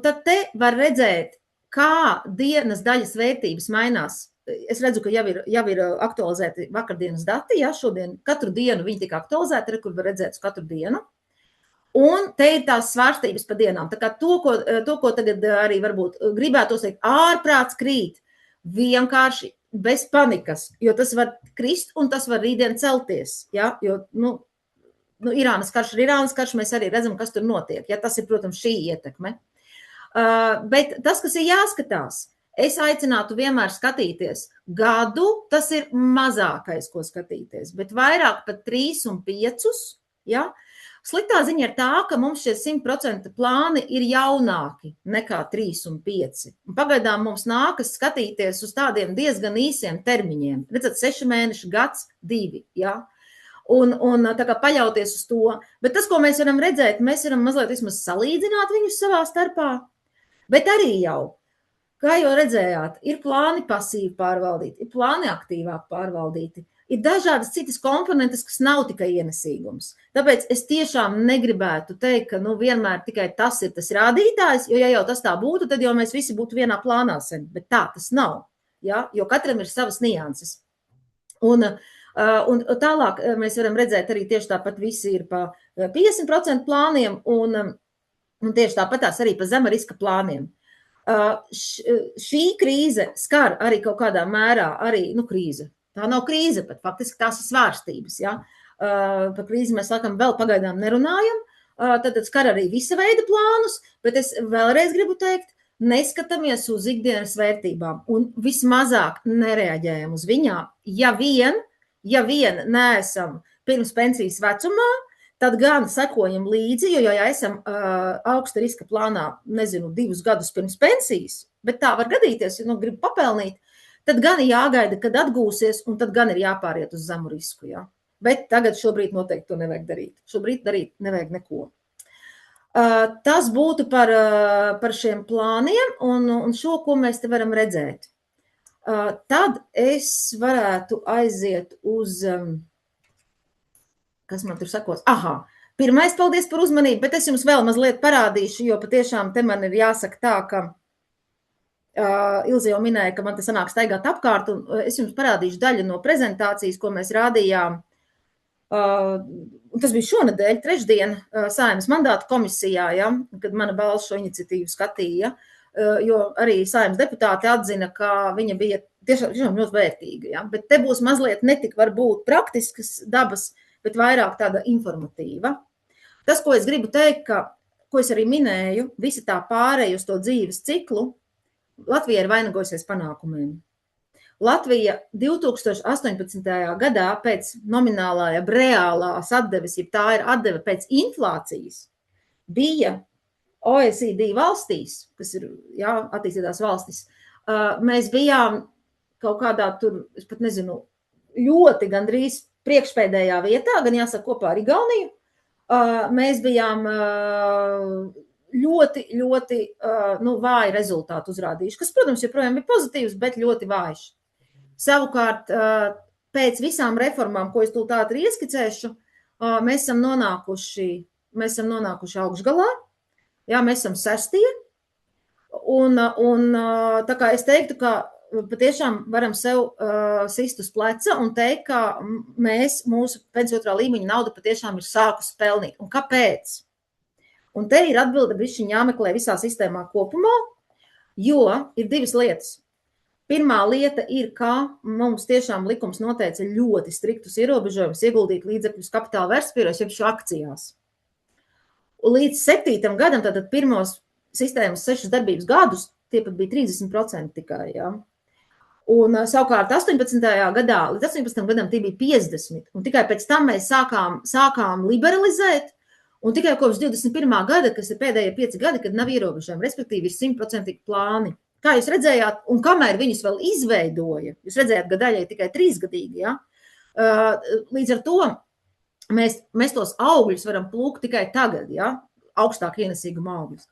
tad te var redzēt, kā dienas daļas vērtības mainās. Es redzu, ka jau ir aktualizēti vakardienas dati, ja, šodien katru dienu viņi tika aktualizēti, kur var redzēt uz katru dienu. Un te ir tās svārstības pa dienām. Tā kā to, ko tagad arī varbūt gribētu teikt, ārprāts krīt, vienkārši bez panikas, jo tas var krist un tas var rītdien celties, ja, jo, Irānas karš ir Irānas karš, mēs arī redzam, kas tur notiek. Ja, tas ir, protams, šī ietekme. Bet tas, kas ir jāskatās, es aicinātu vienmēr skatīties gadu, tas ir mazākais, ko skatīties, bet vairāk pat 3 un 5. Ja? Sliktā ziņa ir tā, ka mums šie 100% plāni ir jaunāki nekā 3 un 5. Un pagaidām mums nākas skatīties uz tādiem diezgan īsiem termiņiem. Redzat, 6 mēneši, gads, 2. Ja? Un tā kā paļauties uz to. Bet tas, ko mēs varam redzēt, mēs varam mazliet vismaz salīdzināt viņus savā starpā. Bet arī jau, kā jau redzējāt, ir plāni pasīvi pārvaldīti, ir plāni aktīvāk pārvaldīti. Ir dažādas citas komponentes, kas nav tikai ienesīgums. Tāpēc es tiešām negribētu teikt, ka vienmēr tikai tas ir tas rādītājs, jo ja jau tas tā būtu, tad jau mēs visi būtu vienā plānā sen. Bet tā tas nav, ja? Jo katram ir savas nianses. Un tālāk mēs varam redzēt arī tieši tāpat visi ir pa 50% plāniem un tieši tāpat tās arī pa zema riska plāniem. Šī krīze skar arī kaut kādā mērā arī, krīze. Tā nav krīze, bet faktiski tās ir svārstības. Ja? Par krīzi mēs laikam vēl pagaidām nerunājam, tad skar arī visa veida plānus, bet es vēlreiz gribu teikt, neskatāmies uz ikdienas vērtībām un vismazāk nereaģējam uz viņām, ja vien neesam pirms pensijas vecumā, tad gan sekojam līdzi, jo ja esam augsta riska plānā, 2 gadus pirms pensijas, bet tā var gadīties, ja gribu papelnīt, tad gan ir jāgaida, kad atgūsies, un tad gan ir jāpāriet uz zemu risku. Ja? Bet tagad šobrīd noteikti to nevajag darīt. Šobrīd darīt nevajag neko. Tas būtu par šiem plāniem un šo, ko mēs te varam redzēt. Tad es varētu aiziet uz, kas man tur sakos, pirmais paldies par uzmanību, bet es jums vēl mazliet parādīšu, jo patiešām te man ir jāsaka tā, ka Ilze jau minēja, ka man te sanāk staigāt apkārt, un es jums parādīšu daļu no prezentācijas, ko mēs rādījām, un tas bija šonedēļ, trešdien, Saeimas mandāta komisijā, ja, kad mana balss šo iniciatīvu skatīja, jo arī Saeimas deputāti atzina, ka viņa bija tiešām ļoti vērtīga. Ja? Bet te būs mazliet netik varbūt praktiskas dabas, bet vairāk tāda informatīva. Tas, ko es gribu teikt, ko es arī minēju, visa tā pārēja uz to dzīves ciklu, Latvija ir vainagojusies panākumiem. Latvija 2018. gadā pēc nominālā, ja reālās atdeves, ja tā ir atdeve pēc inflācijas, bija OECD valstīs, kas ir attīstītās valstis, mēs bijām kaut kādā tur, es pat nezinu, ļoti gandrīz priekšpēdējā vietā, gan jāsaka kopā ar Igauniju. Mēs bijām ļoti vāji rezultāti uzrādījuši, kas, protams, joprojām ir pozitīvs, bet ļoti vājš. Savukārt, pēc visām reformām, ko es tūlīt ātri ieskicēšu, mēs esam nonākuši augšgalā. Jā, mēs esam 6. Un tā kā es teiktu, ka patiešām varam sev sist uz pleca un teikt, ka mūsu pensiju otrā līmeņa nauda patiešām ir sākusi pelnīt. Un kāpēc? Un te ir atbilde bišķiņ jāmeklē visā sistēmā kopumā, jo ir 2 lietas. Pirmā lieta ir, ka mums tiešām likums noteica ļoti striktus ierobežojumus ieguldīt līdzekļus kapitāla vērtspapīros, jeb akcijās. līdz 7. gadam, tātad pirmos sistēmas 6 darbības gadus, tie pat bija 30% tikai, jā. Un savukārt 18. gadā, līdz 18. gadam tie bija 50, un tikai pēc tam mēs sākām liberalizēt, un tikai kopš 21. gada, kas ir pēdējie 5 gadi, kad nav ierobežojumi, respektīvi ir 100% plāni. Kā jūs redzējāt, un kamēr viņus vēl izveidoja, jūs redzējāt, ka daļai tikai 3-gadīgi, ja? Līdz ar to mēs tos augļus varam plūkt tikai tagad, ja? Augstāk ienesīguma augļus.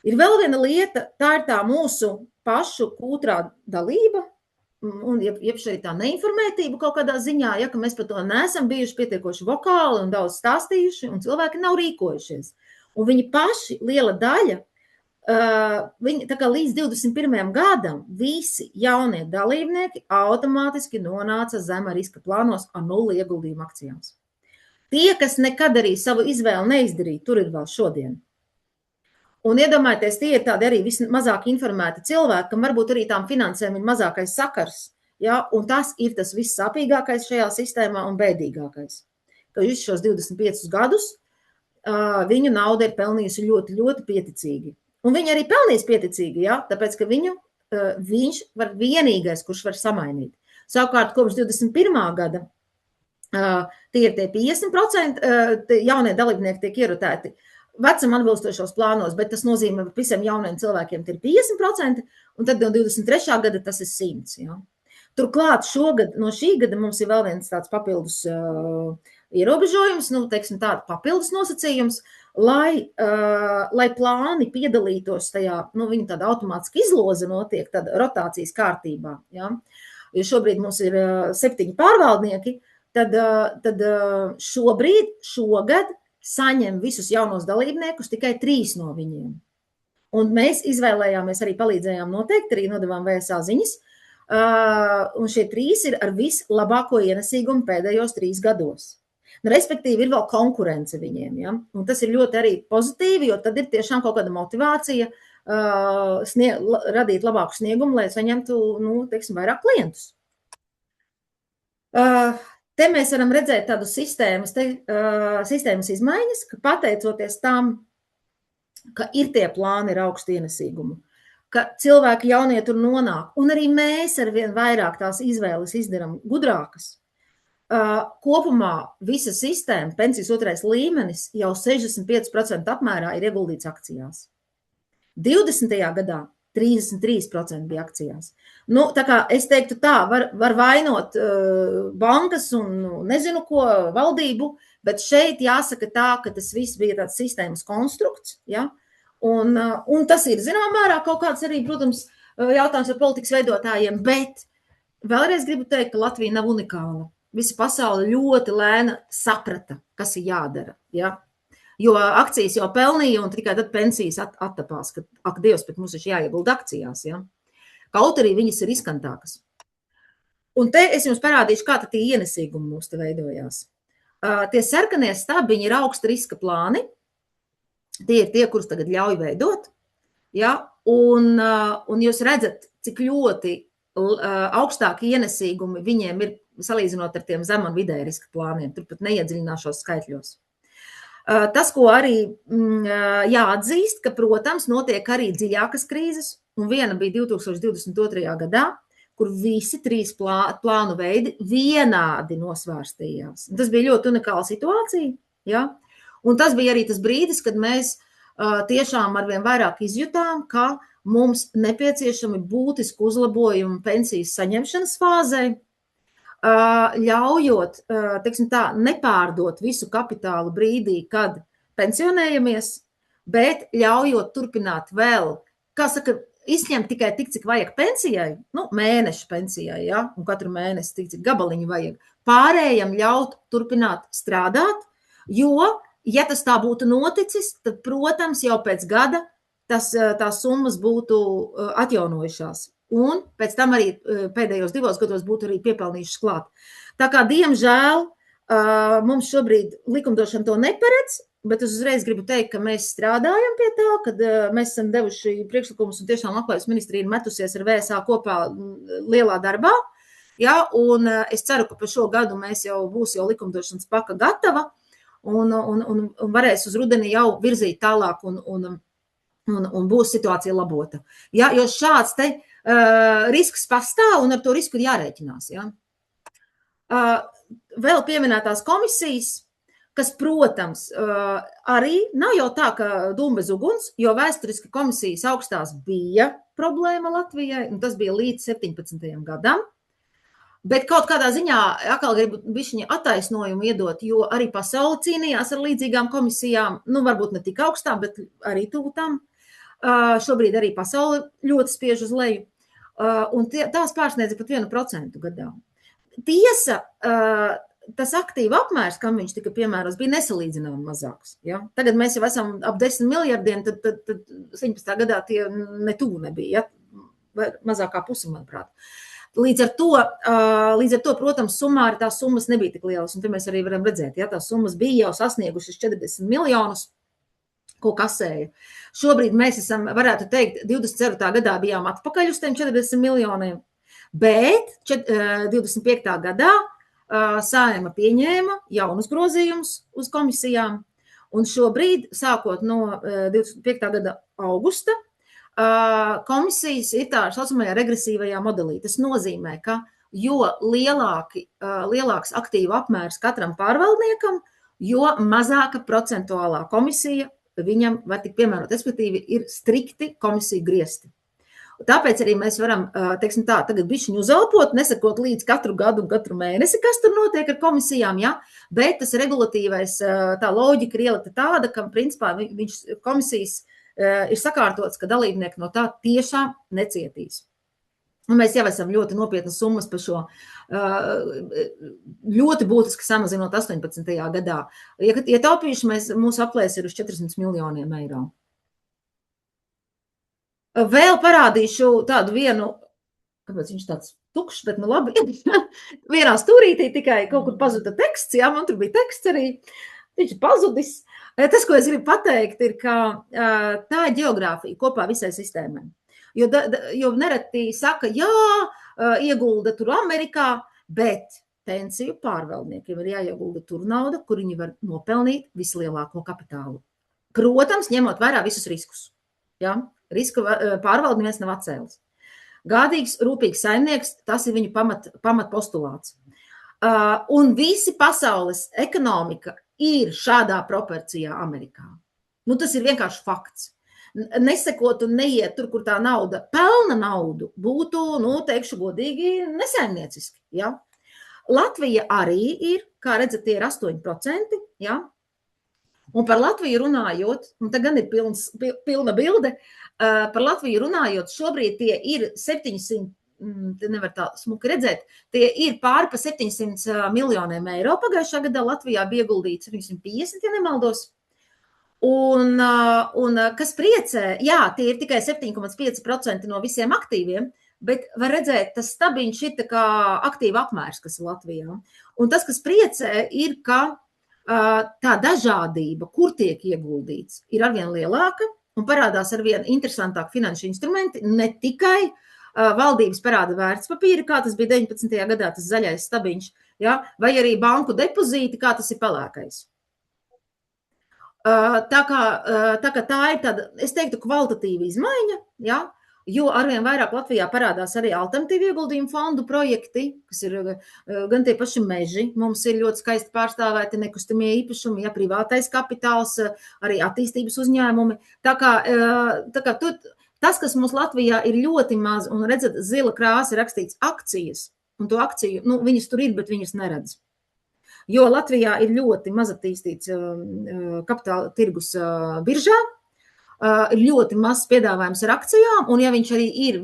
Ir vēl viena lieta, tā ir tā mūsu pašu kūtrā dalība, un jeb šeit tā neinformētība kaut kādā ziņā, ja, ka mēs par to neesam bijuši pietiekoši vokāli un daudz stāstījuši, un cilvēki nav rīkojušies. Un viņi paši, liela daļa, viņi, tā kā līdz 21. gadam visi jaunie dalībnieki automātiski nonāca zema riska plānos ar 0 ieguldījumu akcijās. Tie, kas nekad arī savu izvēli neizdarīja, tur ir vēl šodien. Un iedomājieties, tie ir tādi arī vismazāk informēti cilvēki, kam varbūt arī tām finansēm ir mazākais sakars, ja? Un tas ir tas viss sāpīgākais šajā sistēmā un bēdīgākais. Ka visus šos 25 gadus viņu nauda ir pelnījusi ļoti, ļoti pieticīgi. Un viņi arī pelnīs pieticīgi, ja? Tāpēc, ka viņš var vienīgais, kurš var samainīt. Savukārt, kopš 21. gada tie ir tie 50% jaunie dalībnieki tiek ierotēti vecam atbilstošos plānos, bet tas nozīmē, ka visiem jauniem cilvēkiem ir 50%, un tad no 23. gada tas ir 100%. Ja? Turklāt šogad, no šī gada mums ir vēl viens tāds papildus ierobežojums, teiksim tāda papildus nosacījums, lai plāni piedalītos tajā, viņa tāda automātiski izloze notiek, tāda rotācijas kārtībā. Ja? Jo šobrīd mums ir 7 pārvaldnieki, tad šogad saņem visus jaunos dalībniekus tikai 3 no viņiem. Un mēs izvēlējāmies, arī palīdzējām noteikti, arī nodevām VSA ziņas, un šie 3 ir ar vislabāko ienesīgumu pēdējos 3 gados. Respektīvi, ir vēl konkurence viņiem, ja? Un tas ir ļoti arī pozitīvi, jo tad ir tiešām kaut kāda motivācija radīt labāku sniegumu, lai saņemtu, teiksim, vairāk klientus. Te mēs varam redzēt tādu sistēmas izmaiņas, ka pateicoties tam, ka ir tie plāni ar augstu ienesīgumu, ka cilvēki jaunie tur nonāk, un arī mēs arvien vairāk tās izvēles izdaram gudrākas. Kopumā visa sistēma, pensijas 2. līmenis, jau 65% apmērā ir ieguldīts akcijās. 20. gadā 33% bija akcijās. Tā kā es teiktu tā, var vainot bankas un nezinu ko, valdību, bet šeit jāsaka tā, ka tas viss bija tāds sistēmas konstrukts, ja? Un tas ir, zināmā mērā, kaut kāds arī, protams, jautājums ar politikas veidotājiem, bet vēlreiz gribu teikt, ka Latvija nav unikāla. Visa pasaule ļoti lēna saprata, kas ir jādara, ja? Jo akcijas jau pelnīja, un tikai tad pensijas attapās, ka, ak, Dievs, bet mums ir jāiegulda akcijās, ja? Kaut arī viņas ir riskantākas. Un te es jums parādīšu, kā tie ienesīgumi mums te veidojās. Tie sarkanie stabiņi ir augsta riska plāni, tie ir tie, kurus tagad ļauj veidot, ja? Un jūs redzat, cik ļoti augstāki ienesīgumi viņiem ir salīdzinot ar tiem zem un vidēja riska plāniem, turpat neiedziļināšos skaitļos. Tas, ko arī jāatzīst, ka, protams, notiek arī dziļākas krīzes, un viena bija 2022. gadā, kur visi 3 plānu veidi vienādi nosvārstījās. Tas bija ļoti unikāla situācija, ja? Un tas bija arī tas brīdis, kad mēs tiešām arvien vairāk izjutām, ka mums nepieciešami būtiski uzlabojumi pensijas saņemšanas fāzē, ļaujot, teiksim tā, nepārdot visu kapitālu brīdī, kad pensionējamies, bet ļaujot turpināt vēl, kā saka, izņemt tikai tik, cik vajag pensijai, mēneša pensijai, ja, un katru mēnesi tik, cik gabaliņu vajag. Pārējiem ļaut turpināt strādāt, jo, ja tas tā būtu noticis, tad, protams, jau pēc gada tās summas būtu atjaunojušās. Un pēc tam arī pēdējos 2 gados būtu arī piepelnījušas klāt. Tā kā, diemžēl, mums šobrīd likumdošana to neparedz, bet es uzreiz gribu teikt, ka mēs strādājam pie tā, kad mēs esam devuši priekšlikumus un tiešām Labklājības ministrija ir metusies ar VSA kopā lielā darbā. Ja, un es ceru, ka par šo gadu būs jau likumdošanas paka gatava. un varēs uz rudeni jau virzīt tālāk un būs situācija labota. Ja, jo šāds te risks pastāv un ar to risku ir jārēķinās. Ja. Vēl pieminētās komisijas, kas, protams, arī nav jau tā, ka dūma bez uguns, jo vēsturiski komisijas augstās bija problēma Latvijai, un tas bija līdz 17. gadam. Bet kaut kādā ziņā atkal gribu bišķiņa attaisnojumu iedot, jo arī pasaule cīnījās ar līdzīgām komisijām, nu varbūt ne tik augstām, bet arī tuvu tam. Šobrīd arī pasaule ļoti spiež uz leju, un tās pārsniedza pat 1% gadā. Tiesa, tas aktīva apmērs, kam viņš tika piemēros, bija nesalīdzināmi mazāks. Ja? Tagad mēs jau esam ap 10 miljardiem, tad 17. gadā tie netuvu nebija, ja? Mazākā puse, manuprāt. Līdz ar to, protams, summāri tās summas nebija tik lielas, un te mēs arī varam redzēt, ja tās summas bija jau sasniegušas 40 miljonus, ko kasēja. Šobrīd mēs esam, varētu teikt, 24. gadā bijām atpakaļ uz tiem 40 miljoniem, bet 25. gadā Saeima pieņēma jaunus grozījumus uz komisijām, un šobrīd, sākot no 25. gada augusta, komisijas ir tā saucamajā regresīvajā modelī. Tas nozīmē, ka jo lielāks aktīva apmērs katram pārvaldniekam, jo mazāka procentuālā komisija viņam var tik piemērot, respektīvi ir strikti komisiju griesti. Tāpēc arī mēs varam, teiksim tā, tagad bišķiņu uzelpot, nesakot līdz katru gadu un katru mēnesi, kas tur notiek ar komisijām, ja? Bet tas regulatīvais, tā loģika ir ielika tāda, ka principā komisijas ir sakārtots, ka dalībnieki no tā tiešām necietīs. Un mēs jau esam ļoti nopietnas summas par šo ļoti būtiski samazinot 18. gadā. Ietaupījuši mūsu aplēs ir uz 400 miljoniem eiro. Vēl parādīšu tādu vienu, kāpēc viņš tāds tukšs, bet nu labi, vienā stūrītī tikai kaut kur pazuda teksts, jā, man tur bija teksts arī, viņš ir pazudis. Tas, ko es gribu pateikt, ir, ka tā ir ģeogrāfija kopā visai sistēmai. Jo nereti saka, jā, iegulda tur Amerikā, bet pensiju pārvaldniekiem ir jāiegulda tur nauda, kur viņi var nopelnīt vislielāko kapitālu. Protams, ņemot vērā visus riskus. Ja? Riska pārvaldi neviens nav atcēlis. Gādīgs, rūpīgs saimnieks, tas ir viņu pamat postulāts. Un visi pasaules ekonomika ir šādā proporcijā Amerikā. Nu, tas ir vienkārši fakts. Nesekot un neiet tur, kur tā nauda pelna naudu, būtu, nu, teikšu godīgi, nesaimnieciski. Ja? Latvija arī ir, kā redzat, tie ir 8%, ja? Un par Latviju runājot, un te gan ir pilna bilde, par Latviju runājot, šobrīd tie ir 700, nevar tā smuki redzēt, tie ir pāri pa 700 miljoniem eiro. Pagājušā gadā Latvijā bija ieguldīts 750, ja nemaldos. Un kas priecē, jā, tie ir tikai 7,5% no visiem aktīviem, bet var redzēt, tas stabiņš ir tā kā aktīva apmērs, kas ir Latvijā. Un tas, kas priecē, ir, ka tā dažādība, kur tiek ieguldīts, ir arvien lielāka un parādās arvien interesantāk finanšu instrumenti, ne tikai valdības parāda vērtspapīri, kā tas bija 19. gadā, tas zaļais stabiņš, ja, vai arī banku depozīti, kā tas ir pelēkais. Tā kā tā ir tāda, es teiktu, kvalitatīva izmaiņa, ja, jo arvien vairāk Latvijā parādās arī alternatīvu ieguldījumu fondu projekti, kas ir gan tie paši meži, mums ir ļoti skaisti pārstāvēti nekustamie īpašumi, ja, privātais kapitāls, arī attīstības uzņēmumi. Tā kā tas, kas mums Latvijā ir ļoti maz, un redzat, zila krāsa rakstīts akcijas, un to akciju, nu, viņas tur ir, bet viņas neredz. Jo Latvijā ir ļoti maz attīstīts kapitāla tirgus biržā, ir ļoti maz piedāvājums ar akcijām, un ja viņš arī ir,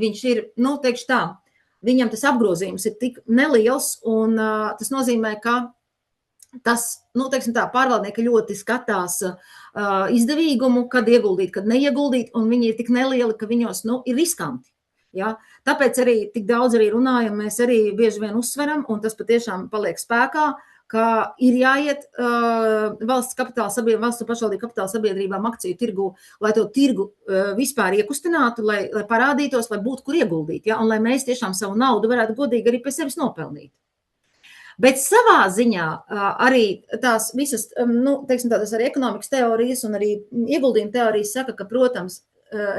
nu, teikšu tā, viņam tas apgrozījums ir tik neliels, un tas nozīmē, ka tas, nu, teiksim tā, pārvaldnieki ļoti skatās izdevīgumu, kad ieguldīt, kad neieguldīt, un viņi ir tik nelieli, ka viņos, nu, ir riskanti. Ja? Tāpēc arī tik daudz arī runājam, mēs arī bieži vien uzsveram, un tas patiešām paliek spēkā, ka ir jāiet valsts un pašvaldību kapitāla sabiedrībām akciju tirgu, lai to tirgu vispār iekustinātu, lai parādītos, lai būtu kur ieguldīt, ja? Un lai mēs tiešām savu naudu varētu godīgi arī pie sevis nopelnīt. Bet savā ziņā arī tās visas, teiksim, tādas arī ekonomikas teorijas un arī ieguldījuma teorijas saka, ka, protams,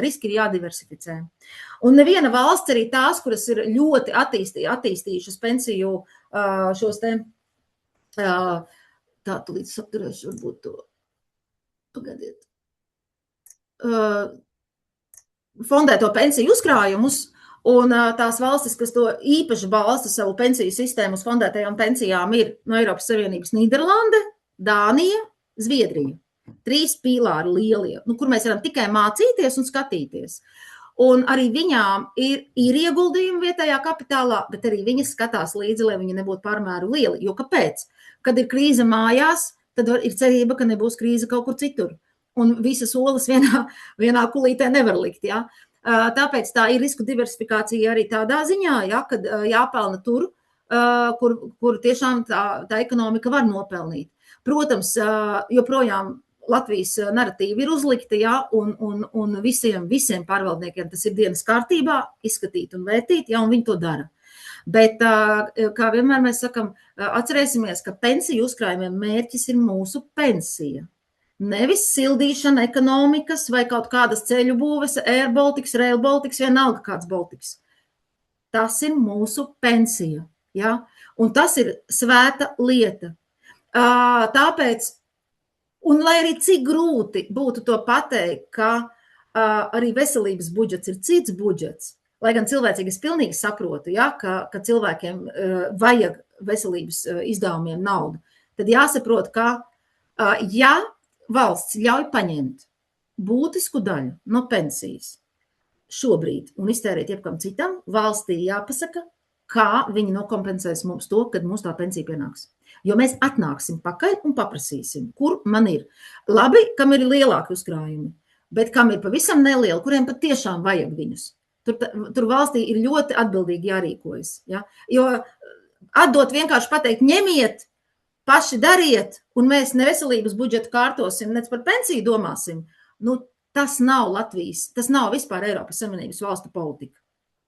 riski ir jāddiversificē. Un neviena valsts, arī tās, kuras ir ļoti attīstījušas pensiju šos te, tā tulīt saturēšu varbūt to, pagaidiet, fondēto pensiju uzkrājumus, un tās valstis, kas to īpaši balsta savu pensiju sistēmu uz fondētajām pensijām, ir no Eiropas Savienības Nīderlande, Dānija, Zviedrija. 3 pīlāri lielie, kur mēs varam tikai mācīties un skatīties. Un arī viņām ir ieguldījumi vietējā kapitālā, bet arī viņas skatās līdzi, lai viņi nebūtu pārmēru lieli. Jo kāpēc? Kad ir krīze mājās, tad ir cerība, ka nebūs krīze kaut kur citur. Un visas olas vienā kulītē nevar likt, ja? Tāpēc tā ir risku diversifikācija arī tādā ziņā, ja, kad jāpelna tur, kur tiešām tā ekonomika var nopelnīt. Protams, joprojām Latvijas naratīvi ir uzlikta, ja, un visiem pārvaldniekiem tas ir dienas kārtībā, izskatīt un vērtīt, ja, un viņi to dara. Bet, kā vienmēr mēs sakam, atcerēsimies, ka pensiju uzkrājumiem mērķis ir mūsu pensija. Nevis sildīšana ekonomikas vai kaut kādas ceļu būves, Air Baltics, Rail Baltics, vienalga kāds Baltics. Tas ir mūsu pensija, ja? Un tas ir svēta lieta. Tāpēc, un lai arī cik grūti būtu to pateikt, ka arī veselības budžets ir cits budžets, lai gan cilvēcīgi es pilnīgi saprotu, ja, ka cilvēkiem vajag veselības izdevumiem naudu, tad jāsaprot, ka ja valsts ļauj paņemt būtisku daļu no pensijas šobrīd un iztērēt jebkam citam, valstī jāpasaka, kā viņi nokompensēs mums to, kad mums tā pensija pienāks. Jo mēs atnāksim pakaļ un paprasīsim, kur man ir. Labi, kam ir lielāki uzkrājumi, bet kam ir pavisam nelieli, kuriem pat tiešām vajag viņus. Tur valstī ir ļoti atbildīgi jārīkojas. Ja? Jo atdot vienkārši pateikt, ņemiet, paši dariet, un mēs ne veselības budžetu kārtosim, nec par pensiju domāsim, tas nav Latvijas, tas nav vispār Eiropas Savienības valstu politika.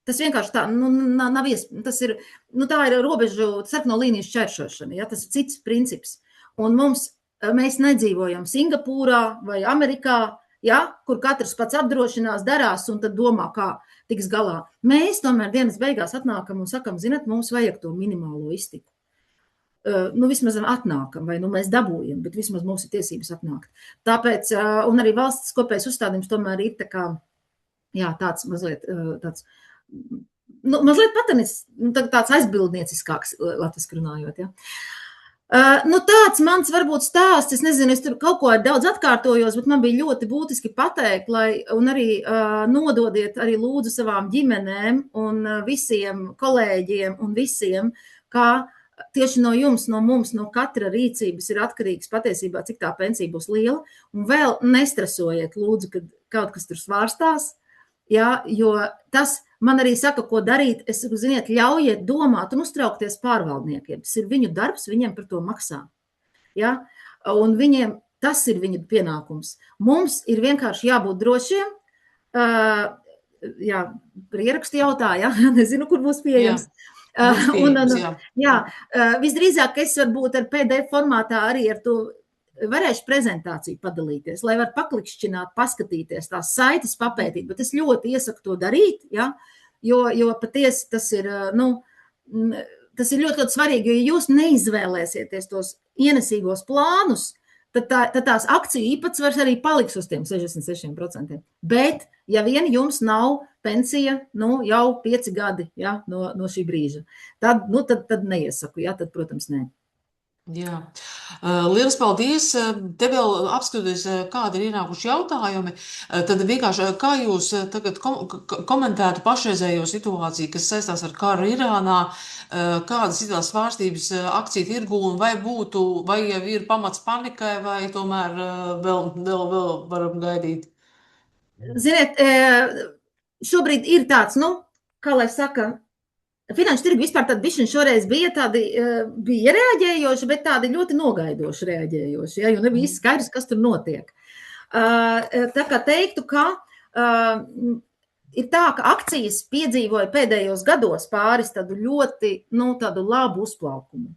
Tas vienkārši tā, nav tas ir, tā ir robežu sarkano līniju šķēršošana, ja, tas ir cits princips. Un mēs nedzīvojam Singapūrā vai Amerikā, ja, kur katrs pats apdrošinās, darās un tad domā, kā tiks galā. Mēs tomēr dienas beigās atnākam un sakam, zināt, mums vajag to minimālo iztiku. Vismaz atnākam, vai mēs dabūjam, bet vismaz mums ir tiesības atnākt. Tāpēc, un arī valsts kopējais uzstādījums tomēr ir tāds mazliet tāds, mazliet patanis, tāds aizbildnieciskāks, latviski runājot, ja. Tāds mans varbūt stāsts, es nezinu, es tur kaut ko daudz atkārtojos, bet man bija ļoti būtiski pateikt, un arī nododiet arī lūdzu savām ģimenēm un visiem kolēģiem un visiem, kā tieši no jums, no mums, no katra rīcības ir atkarīgs patiesībā, cik tā pensija būs liela, un vēl nestresojiet, lūdzu, kad kaut kas tur svārstās, ja, jo tas man arī saka, ko darīt, ziniet, ļaujiet domāt un uztraukties pārvaldniekiem, tas ir viņu darbs, viņiem par to maksā, ja, un viņiem, tas ir viņu pienākums. Mums ir vienkārši jābūt drošiem, jā, ierakstu jautāja, ja, nezinu, kur būs pieejams. Visdrīzāk es varbūt ar PDF formātā arī ar to varēšu prezentāciju padalīties, lai var paklikšķināt, paskatīties, tās saites papētīt, bet es ļoti iesaku to darīt, ja? jo patiesi tas ir, tas ir ļoti, ļoti svarīgi, jo ja jūs neizvēlēsieties tos ienesīgos plānus, tad tās akciju īpatsvars arī paliks uz tiem 66%. Bet, ja vien jums nav pensija, jau 5 gadi, ja, no šī brīža, tad neiesaku, ja, tad, protams, nē. Jā. Lielas paldies. Te vēl apskatoties, kādi ir ienākuši jautājumi, tad vienkārši, kā jūs tagad komentētu pašreizējo situāciju, kas saistās ar karu Irānā, kādas ir tās svārstības akciju tirgū, un vai jau ir pamats panikai, vai tomēr vēl varam gaidīt? Ziniet, šobrīd ir tāds, kā lai saka, finanšu tirgi vispār tad bišķiņ šoreiz bija reaģējoši, bet tādi ļoti nogaidoši reaģējoši, ja, jo nebija skaidrs, kas tur notiek. Tā kā teiktu, ka ir tā, ka akcijas piedzīvoja pēdējos gados pāris tādu ļoti, tādu labu uzplaukumu.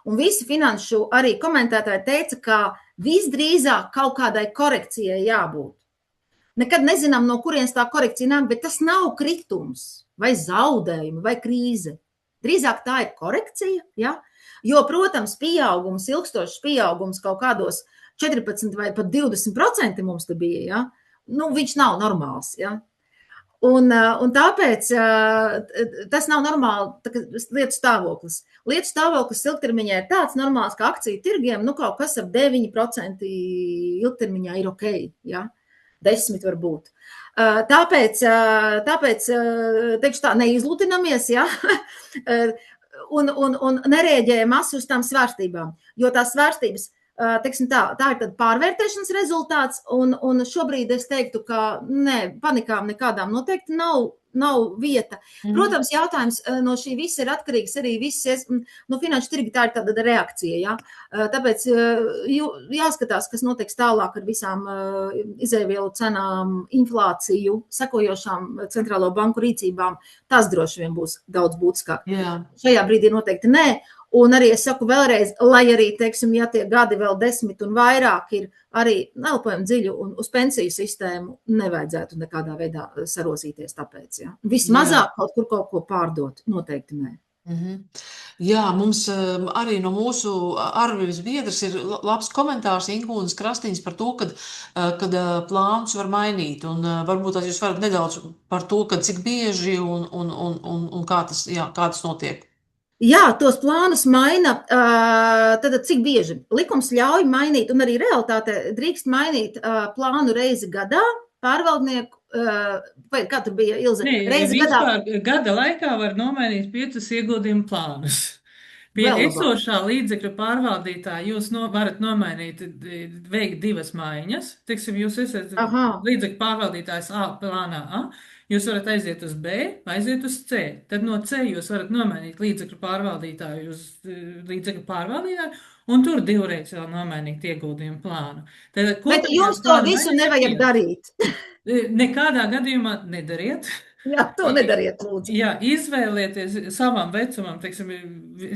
Un visi finanšu arī komentētāji teica, ka visdrīzāk kaut kādai korekcijai jābūt. Nekad nezinām, no kurienes tā korekcija nāk, bet tas nav kritums vai zaudējumi vai krīze. Drīzāk tā ir korekcija, ja? Jo, protams, pieaugums, ilgstošs pieaugums kaut kādos 14 vai pat 20% mums te bija, ja? Nu, viņš nav normāls, ja? Un tāpēc tas nav normāli lietu stāvoklis. Lietu stāvoklis ilgtermiņā ir tāds normāls, ka akciju tirgiem, nu, kaut kas ar 9% ilgtermiņā ir ok, ja? 10 var būt. Tāpēc teikšu tā, neizlutinamies, ja? un nerēģējam asi uz tām svārstībām, jo tās svārstības, teiksim tā ir tad pārvērtēšanas rezultāts, un šobrīd es teiktu, ka panikām nekādām noteikti nav vieta. Protams, jautājums no šī visa ir atkarīgs arī no finanšu tirgi, tā ir tāda reakcija, ja? Tāpēc jāskatās, kas notiks tālāk ar visām izēvielu cenām, inflāciju, sekojošām centrālo banku rīcībām. Tas droši vien būs daudz būtiskāk. Jā. Šajā brīdī noteikti nē. Un arī es saku vēlreiz, lai arī, teiksim, ja tie gadi vēl 10 un vairāk ir arī elpojam dziļu un uz pensiju sistēmu, nevajadzētu nekādā veidā sarosīties tāpēc, ja. Vismazāk kaut kur kaut ko pārdot, noteikti nē. Jā, mums arī no mūsu arvības biedrs ir labs komentārs Inkūnas Krastiņas par to, kad plānus var mainīt, un varbūt jūs varat nedaudz par to, kad cik bieži un kā tas notiek. Jā, tos plānus maina, tad cik bieži likums ļauj mainīt, un arī realitāte drīkst mainīt plānu reizi gadā, pārvaldnieku, vai kā tur bija, Ilze? Reizi gadā. Gada laikā var nomainīt 5 ieguldījumu plānus. Pie esošā līdzekļu pārvaldītāja jūs varat nomainīt, veikt 2 maiņas. Tiksim, jūs esat līdzekļu pārvaldītājs plānā A. Jūs varat aiziet uz B, aiziet uz C. Tad no C jūs varat nomainīt līdzekļu pārvaldītāju uz līdzekļu pārvaldītāju, un tur 2 reizes vēl nomainīt ieguldījumu plānu. Bet jums to visu nevajag darīt. Nekādā gadījumā nedariet. Jā, to nedariet, lūdzu. Jā, izvēlieties savam vecumam, teiksim,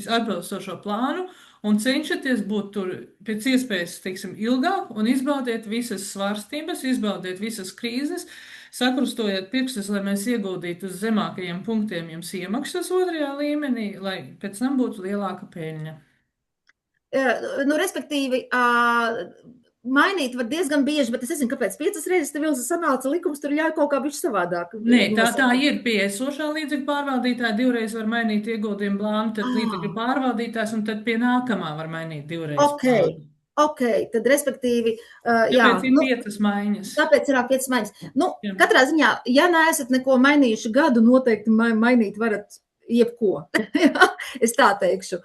atbilstošo plānu, un cenšaties būt tur pēc iespējas, teiksim, ilgāk, un izbaudiet visas svārstības, izbaudiet visas krīzes, sakrustojiet pirkstus, lai mēs ieguldītu uz zemākajiem punktiem jums iemaksas 2. līmenī, lai pēc tam būtu lielāka peļņa. Nu, respektīvi, mainīt var diezgan bieži, bet es nezinu, kāpēc 5 reizes tev Ilze sanāca likums, tur ļauj kaut kā bišķi savādāk. Nē, tā ir pie esošā līdzekļu pārvaldītāja 2 reizes var mainīt ieguldījumu plānu, tad līdzekļu pārvaldītājs, un tad pie nākamā var mainīt 2 reizes plānu. Ok, tad respektīvi, tāpēc ir 5 maiņas. Tāpēc ir 5 maiņas. Nu, katrā ziņā, ja neesat neko mainījuši gadu, noteikti mainīt varat jebko. Es tā teikšu.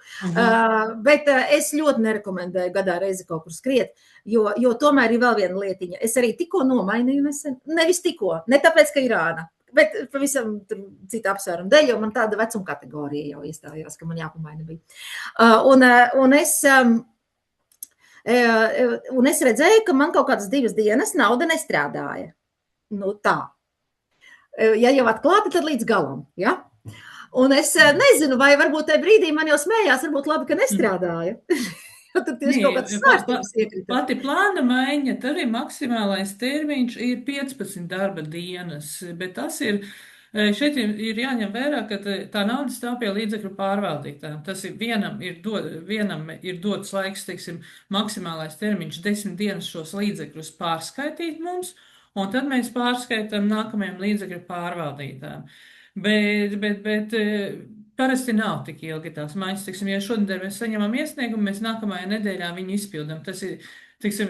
Bet es ļoti nerekomendēju gadā reizi kaut kur skriet, jo tomēr ir vēl viena lietiņa. Es arī tikko nomainīju nesen, nevis tikko, ne tāpēc, ka ir āna, bet pavisam cita apsvēruma dēļ, jo man tāda vecuma kategorija jau iestājās, ka man jāpamaina bija. Un es redzēju, ka man kaut kādas 2 dienas nauda nestrādāja. Nu tā. Ja jau atklāti, tad līdz galam, ja? Un es nezinu, vai varbūt tajā brīdī man jau smējās, varbūt labi, ka nestrādāja. Tur tieši kaut kāds svārstības iekrita. Pati plāna maiņa, tad arī maksimālais termiņš ir 15 darba dienas, bet tas ir, šeit ir jāņem vērā, ka tā nauda stāv pie līdzekļu pārvaldītājiem. Tas ir vienam ir dots laiks, teiksim, maksimālais termiņš 10 dienas šos līdzekļus pārskaitīt mums, un tad mēs pārskaitām nākamajam līdzekļu pārvaldītājiem. Bet parasti nav tik ilgi tās maiņas. Tiksim, ja šodien mēs saņemam iesniegumu, mēs nākamajā nedēļā viņu izpildam. Tas ir, tiksim,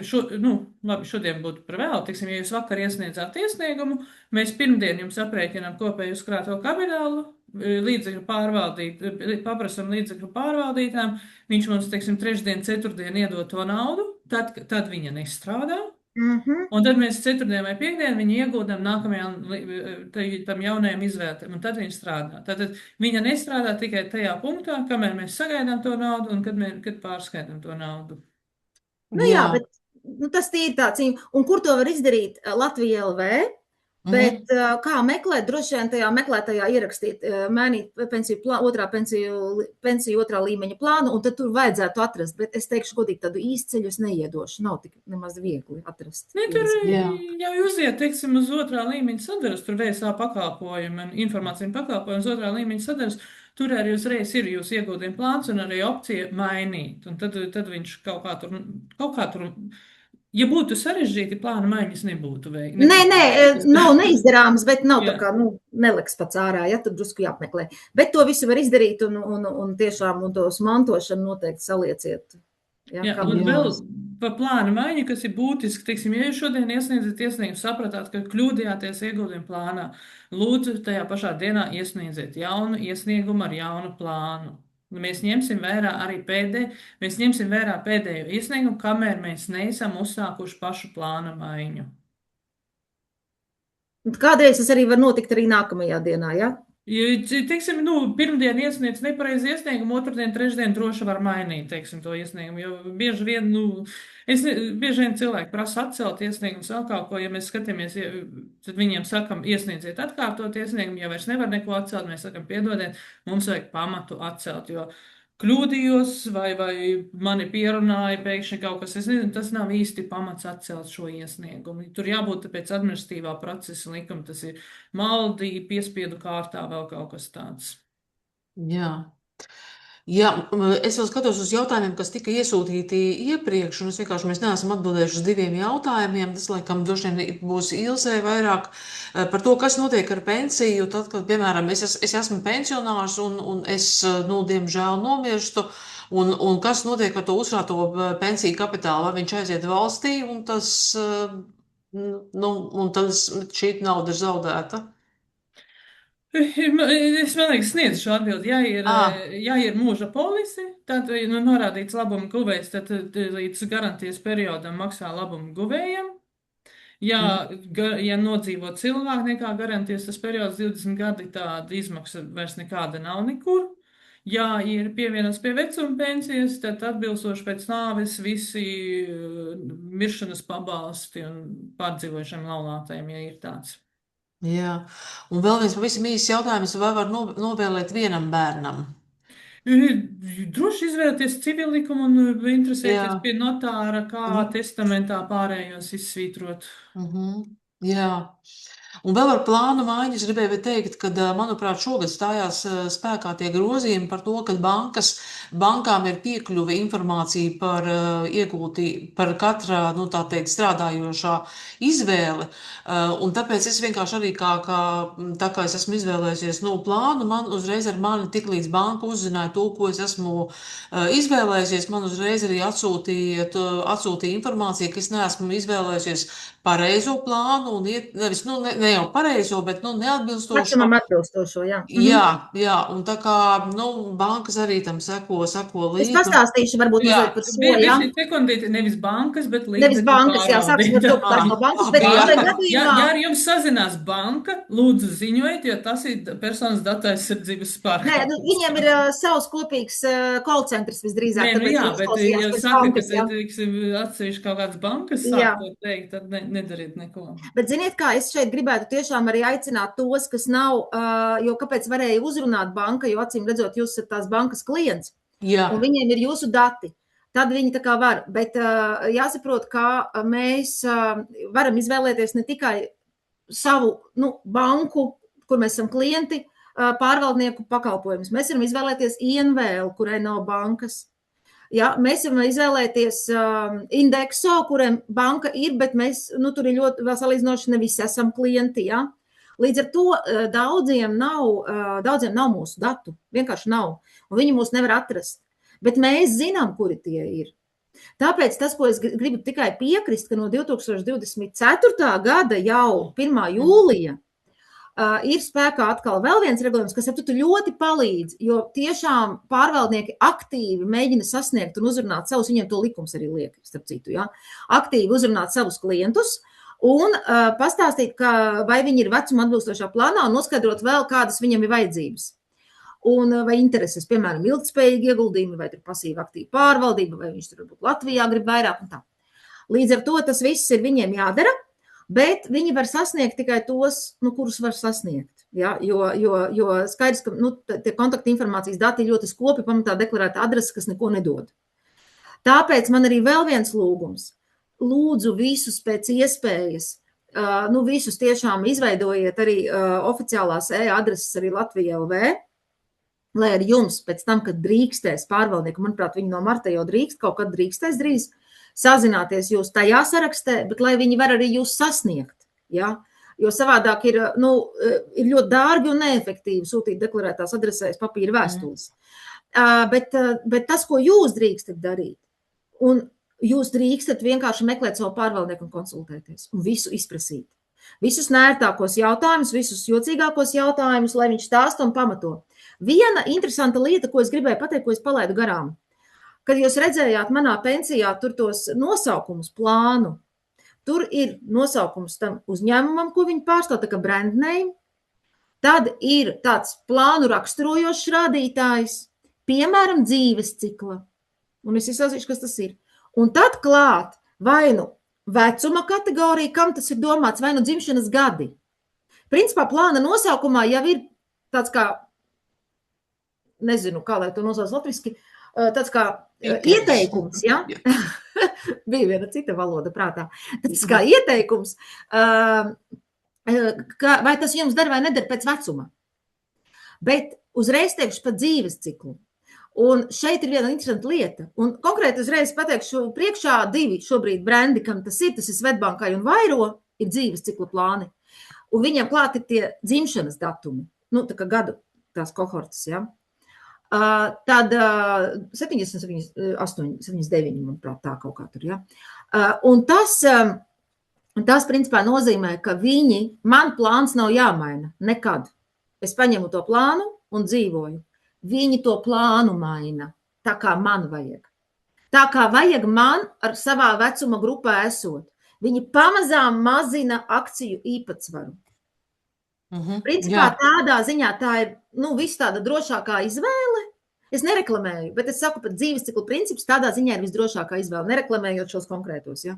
labi, šodien būtu par vēlu. Tiksim, ja jūs vakar iesniedzāt iesniegumu, mēs pirmdien jums aprēķinām kopēju uzkrāto kapitālu, paprasam līdzekļu pārvaldītājiem, viņš mums, teiksim, 3. 4. iedod to naudu, tad viņa nestrādā. Un tad mēs 4. vai 5. viņu iegūdam tam jaunajam izvērtēm, un tad viņa strādā. Tātad viņa nestrādā tikai tajā punktā, kamēr mēs sagaidām to naudu un kad pārskaitām to naudu. Nu jā, bet tas tīri tāds, un kur to var izdarīt Latvija LV? Bet kā meklēt, droši vien tajā meklētajā ierakstīt, mainīt pensiju otrā līmeņa plānu, un tad tur vajadzētu atrast. Bet es teikšu godīgi, tādu īsceļu es neiedošu. Nav tik nemaz viegli atrast. Ne, tur jau uziet, teiksim, uz otrā līmeņa sadaras, tur VSA pakalpojumi, informācija pakalpojumi uz otrā līmeņa sadaras, tur arī uzreiz ir jūs ieguldījuma plāns un arī opcija mainīt. Un tad viņš kaut kā tur ja būtu sarežģīti, plāna maiņas nebūtu veikti. Nav neizdarāmas, bet nav tā kā, neliks pats ārā, ja tur drusku jāapmeklē. Bet to visu var izdarīt un tiešām un tos mantošanu noteikti salieciet. Un vēl par plāna maiņu, kas ir būtiski, teiksim, ja jūs šodien iesniedzat iesniegumu, sapratāt, ka kļūdījāties ieguldījuma plānā, lūdzu tajā pašā dienā iesniedziet jaunu iesniegumu ar jaunu plānu. Mēs ņemsim vērā arī pēdējo iesniegumu, kamēr mēs neesam uzsākuši pašu plāna maiņu. Kādreiz tas arī var notikt arī nākamajā dienā, ja? Teiksim, pirmdien iesniedz nepareizi iesniegumu, otrdien, trešdien droši var mainīt, teiksim, to iesniegumu, jo bieži vien cilvēki prasa atcelt iesniegumus vēl kaut ko, ja mēs skatāmies, tad viņiem sakam, iesniedziet atkārtot iesniegumu, ja vairs nevar neko atcelt, mēs sakam, piedodiet, mums vajag pamatu atcelt, jo kļūdījos vai mani pierunāja pēkšņi kaut kas, es nezinu, tas nav īsti pamats atcelt šo iesniegumu. Tur jābūt pēc administratīvā procesa likuma, tas ir maldī, piespiedu kārtā vēl kaut kas tāds. Jā, es vēl skatos uz jautājumiem, kas tika iesūtīti iepriekš, un mēs neesam atbildējuši uz 2 jautājumiem. Tas, laikam, droši vien būs Ilzei vairāk par to, kas notiek ar pensiju. Tad, kad, piemēram, es esmu pensionārs un es, diemžēl, nomirstu, un kas notiek ar to uzkrāto pensiju kapitālu, vai viņš aiziet valstī, un tad šī nauda ir zaudēta. Es liekas sniedzu šo atbildi. Ja ir mūža polise, tad norādīts labuma guvējs, tad līdz garantijas periodam maksā labuma guvējam. Ja nodzīvo cilvēku nekā garantijas, tas periods 20 gadi, tāda izmaksa vairs nekāda nav nekur. Ja ir pievienots pie vecuma pensijas, tad atbilstoši pēc nāves visi miršanas pabalsti un pārdzīvojušiem laulātajiem, ja ir tāds. Jā, un vēl viens pavisam īsts jautājums, vai var novēlēt vienam bērnam? Droši izvēlēties civillikumu un interesēties pie notāra, kā testamentā pārējos izsvītrot. Jā. Un vēl ar plānu maiņu es gribēju teikt, ka, manuprāt, šogad stājās spēkā tie grozījumi par to, ka bankām ir piekļuve informācija par katra, tā teikt, strādājošā izvēle. Un tāpēc es vienkārši arī, tā kā es esmu izvēlējusies plānu, man uzreiz ar mani tik līdz banka uzzināja to, ko es esmu izvēlējusies, man uzreiz arī atsūtīja informāciju, ka es neesmu izvēlējusies pareizo plānu un nevis, ne jau pareizo, bet, neatbilstošo. Vecumam atbilstošo, jā. Jā, un tā kā, bankas arī tam seko līdzi. Es pastāstīšu varbūt mazliet par to, jā. Sekundīti, nevis bankas, bet līdzi. Nevis bankas, jā, sāksim ar to par no bankas, bet gadījumā. Ja ar jums sazinās banka, lūdzu ziņojiet, jo tas ir personas datu aizsardzības pārkāpums. Nē, viņiem ir savs kopīgs call centrs visdrīzāk. Nē, jā, bet ja saka, ka atsevišķi kaut kādas bankas sāk to teikt, tad nedariet neko. Bet ziniet kā, es šeit gribētu tiešām arī aicināt tos, kas nav, jo kāpēc varēja uzrunāt banka, jo acīm redzot, jūs esat tās bankas klients, un viņiem ir jūsu dati. Tad viņi tā kā var, bet jāsaprot, kā mēs varam izvēlēties ne tikai savu banku, kur mēs esam klienti, pārvaldnieku pakalpojumus. Mēs varam izvēlēties INVL, kurai nav bankas. Ja, mēs varam izvēlēties Indexo, kuriem banka ir, bet mēs, tur ir ļoti vēl salīdzinoši ne visi esam klienti, ja. Līdz ar to daudziem nav mūsu datu, vienkārši nav, un viņi mūs nevar atrast, bet mēs zinām, kuri tie ir. Tāpēc tas, ko es gribu tikai piekrist, ka no 2024. gada jau 1. jūlija ir spēkā atkal vēl viens regulējums, kas ļoti palīdz, jo tiešām pārvaldnieki aktīvi mēģina sasniegt un uzrunāt savus, viņiem to likums arī liek, starp citu, ja? Aktīvi uzrunāt savus klientus un pastāstīt, vai viņi ir vecuma atbilstošā plānā un noskaidrot vēl, kādas viņam ir vajadzības. Un vai intereses, piemēram, ilgtspējīgi ieguldījumi, vai tur pasīva aktīva pārvaldība, vai viņš tur varbūt Latvijā grib vairāk un tā. Līdz ar to tas viss ir viņiem jādara. Bet viņi var sasniegt tikai tos, kurus var sasniegt. Ja? Jo skaidrs, ka tie kontaktinformācijas dati ir ļoti skopi, pamatā deklarēta adrese, kas neko nedod. Tāpēc man arī vēl viens lūgums. Lūdzu visus pēc iespējas, visus tiešām izveidojiet arī oficiālās e-adreses arī Latvija LV, lai arī jums pēc tam, kad drīkstēs pārvaldnieku, manuprāt, viņi no marta jau drīkst, kaut kad drīkstēs drīz, sazināties jūs tajā sarakstē, bet lai viņi var arī jūs sasniegt, ja? Jo savādāk ir ļoti dārgi un neefektīvi sūtīt deklarētās adresēs papīra vēstules. Bet tas, ko jūs drīkstat darīt, un jūs drīkstat vienkārši meklēt savu pārvaldnieku un konsultēties un visu izprasīt. Visus nērtākos jautājumus, visus jocīgākos jautājumus, lai viņš stāsta un pamato. Viena interesanta lieta, ko es gribēju pateikt, ko es palaidu garām. Kad jūs redzējāt manā pensijā tur tos nosaukumus, plānu, tur ir nosaukums tam uzņēmumam, ko viņi pārstāv, tā kā brand name. Tad ir tāds plānu raksturojošs rādītājs, piemēram, dzīves cikla. Un es izsāzīšu, kas tas ir. Un tad klāt vai nu vecuma kategorija, kam tas ir domāts, vai nu dzimšanas gadi. Principā plāna nosaukumā jau ir tāds kā, nezinu, kā lai to nosauc latviski, tāds kā ieteikums, ja? Bija viena cita valoda prātā. Tas kā ieteikums, vai tas jums der vai neder pēc vecuma. Bet uzreiz teikšu par dzīves ciklu. Un šeit ir viena interesanta lieta. Un konkrēti uzreiz pateikšu priekšā 2 šobrīd brendi, kam tas ir Svetbankai un Vairo, ir dzīves cikla plāni. Un viņiem klāt ir tie dzimšanas datumi, tā kā gadu tās kohortas, ja. Tad 70, 78, 79, manuprāt, tā kaut kā tur, ja. Un tas principā nozīmē, ka man plāns nav jāmaina nekad. Es paņemu to plānu un dzīvoju. Viņi to plānu maina, tā kā man vajag. Tā kā vajag man ar savā vecuma grupā esot. Viņi pamazām mazina akciju īpatsvaru. Principā tādā ziņā tā ir viss tāda drošākā izvēle. Es nereklamēju, bet es saku, pat dzīves ciklu princips tādā ziņā ir visdrošākā izvēle, nereklamējot šos konkrētos. Ja?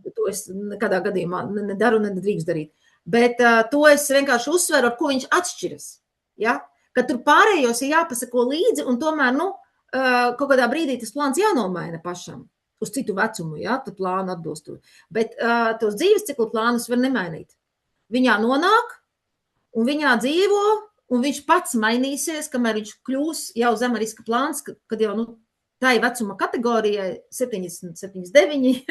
To es nekādā gadījumā nedaru, nedrīkst darīt. Bet to es vienkārši uzsveru, ar ko viņš atšķiras. Ja? Ka tur pārējos ir jāpasako līdzi, un tomēr, kaut kādā brīdī tas plāns jānomaina pašam uz citu vecumu, ja, tad plānu atbilstu. Bet tos dzīves ciklu plānus var nemainīt. Viņā nonāk, un viņā dzīvo, un viņš pats mainīsies, kamēr viņš kļūs jau zema riska plāns, kad jau, tai vecuma kategorijai 70, 79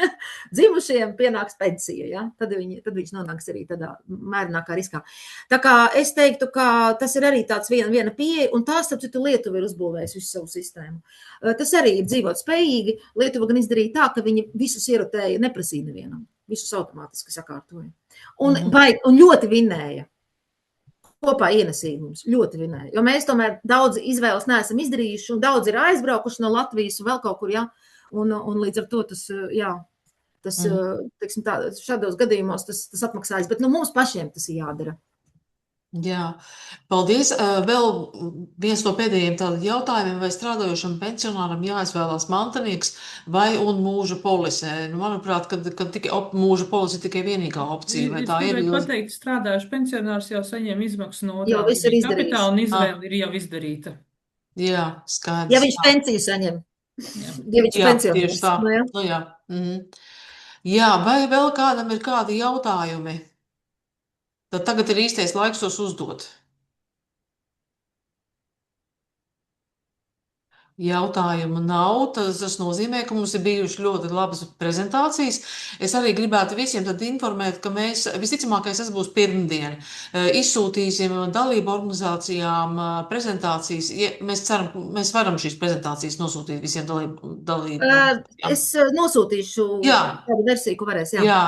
dzimušiem pienāks pensija, ja? Tad viņš nonāks arī tādā mērinākā riskā. Tā kā es teiktu, ka tas ir arī tāds viena pieeja, un tā, starp citu, Lietuva ir uzbūvējusi visu savu sistēmu. Tas arī ir dzīvot spējīgi. Lietuva gan izdarīja tā, ka viņi visus ierotēja, neprasīja nevienam. Visus automātiski sakārtoja. Un ļoti vinēja. Kopā ienesīgi mums ļoti vinēja. Jo mēs tomēr daudz izvēles neesam izdarījuši, un daudz ir aizbraukuši no Latvijas un vēl kaut kur, ja. Un līdz ar to tas, teiksim tā, šādos gadījumos tas atmaksājas. Bet mums pašiem tas ir jādara. Jā, paldies. Vēl viens no pēdējiem tādiem jautājumiem, vai strādājošam pensionāram jāizvēlās mantinieks vai un mūža polisē? Manuprāt, kad tikai mūža polise ir tikai vienīgā opcija, vai tā ir? Es pateikt, strādājuši pensionārs jau saņem izmaksu no jau viss ir izdarīts. Kapitāla un izvēle ir jau izdarīta. Jā, skaidrs. Ja viņš pensiju saņem. Ja viņš pensionārs. Tieši tā. Jā, vai vēl kādam ir kādi jautājumi? Tad tagad ir īstais laiks tos uzdot. Jautājumu nav, tas nozīmē, ka mums ir bijuši ļoti labas prezentācijas. Es arī gribētu visiem tad informēt, ka mēs, visticamākais tas būs pirmdien, izsūtīsim dalību organizācijām prezentācijas. Mēs ceram, mēs varam šīs prezentācijas nosūtīt visiem dalību. Es nosūtīšu tādu versiju, ko varēs, jā.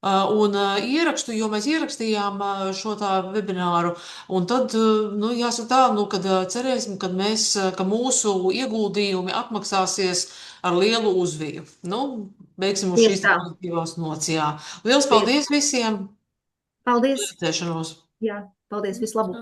Un ierakstu, jo mēs ierakstījām šo tā webināru, un tad, jāsaka tā, kad cerēsim, ka mūsu ieguldījumi atmaksāsies ar lielu uzviju. Beigsim uz šīs pozitīvās nots, jā. Liels paldies visiem! Paldies! Paldies! Jā, paldies, visu labu!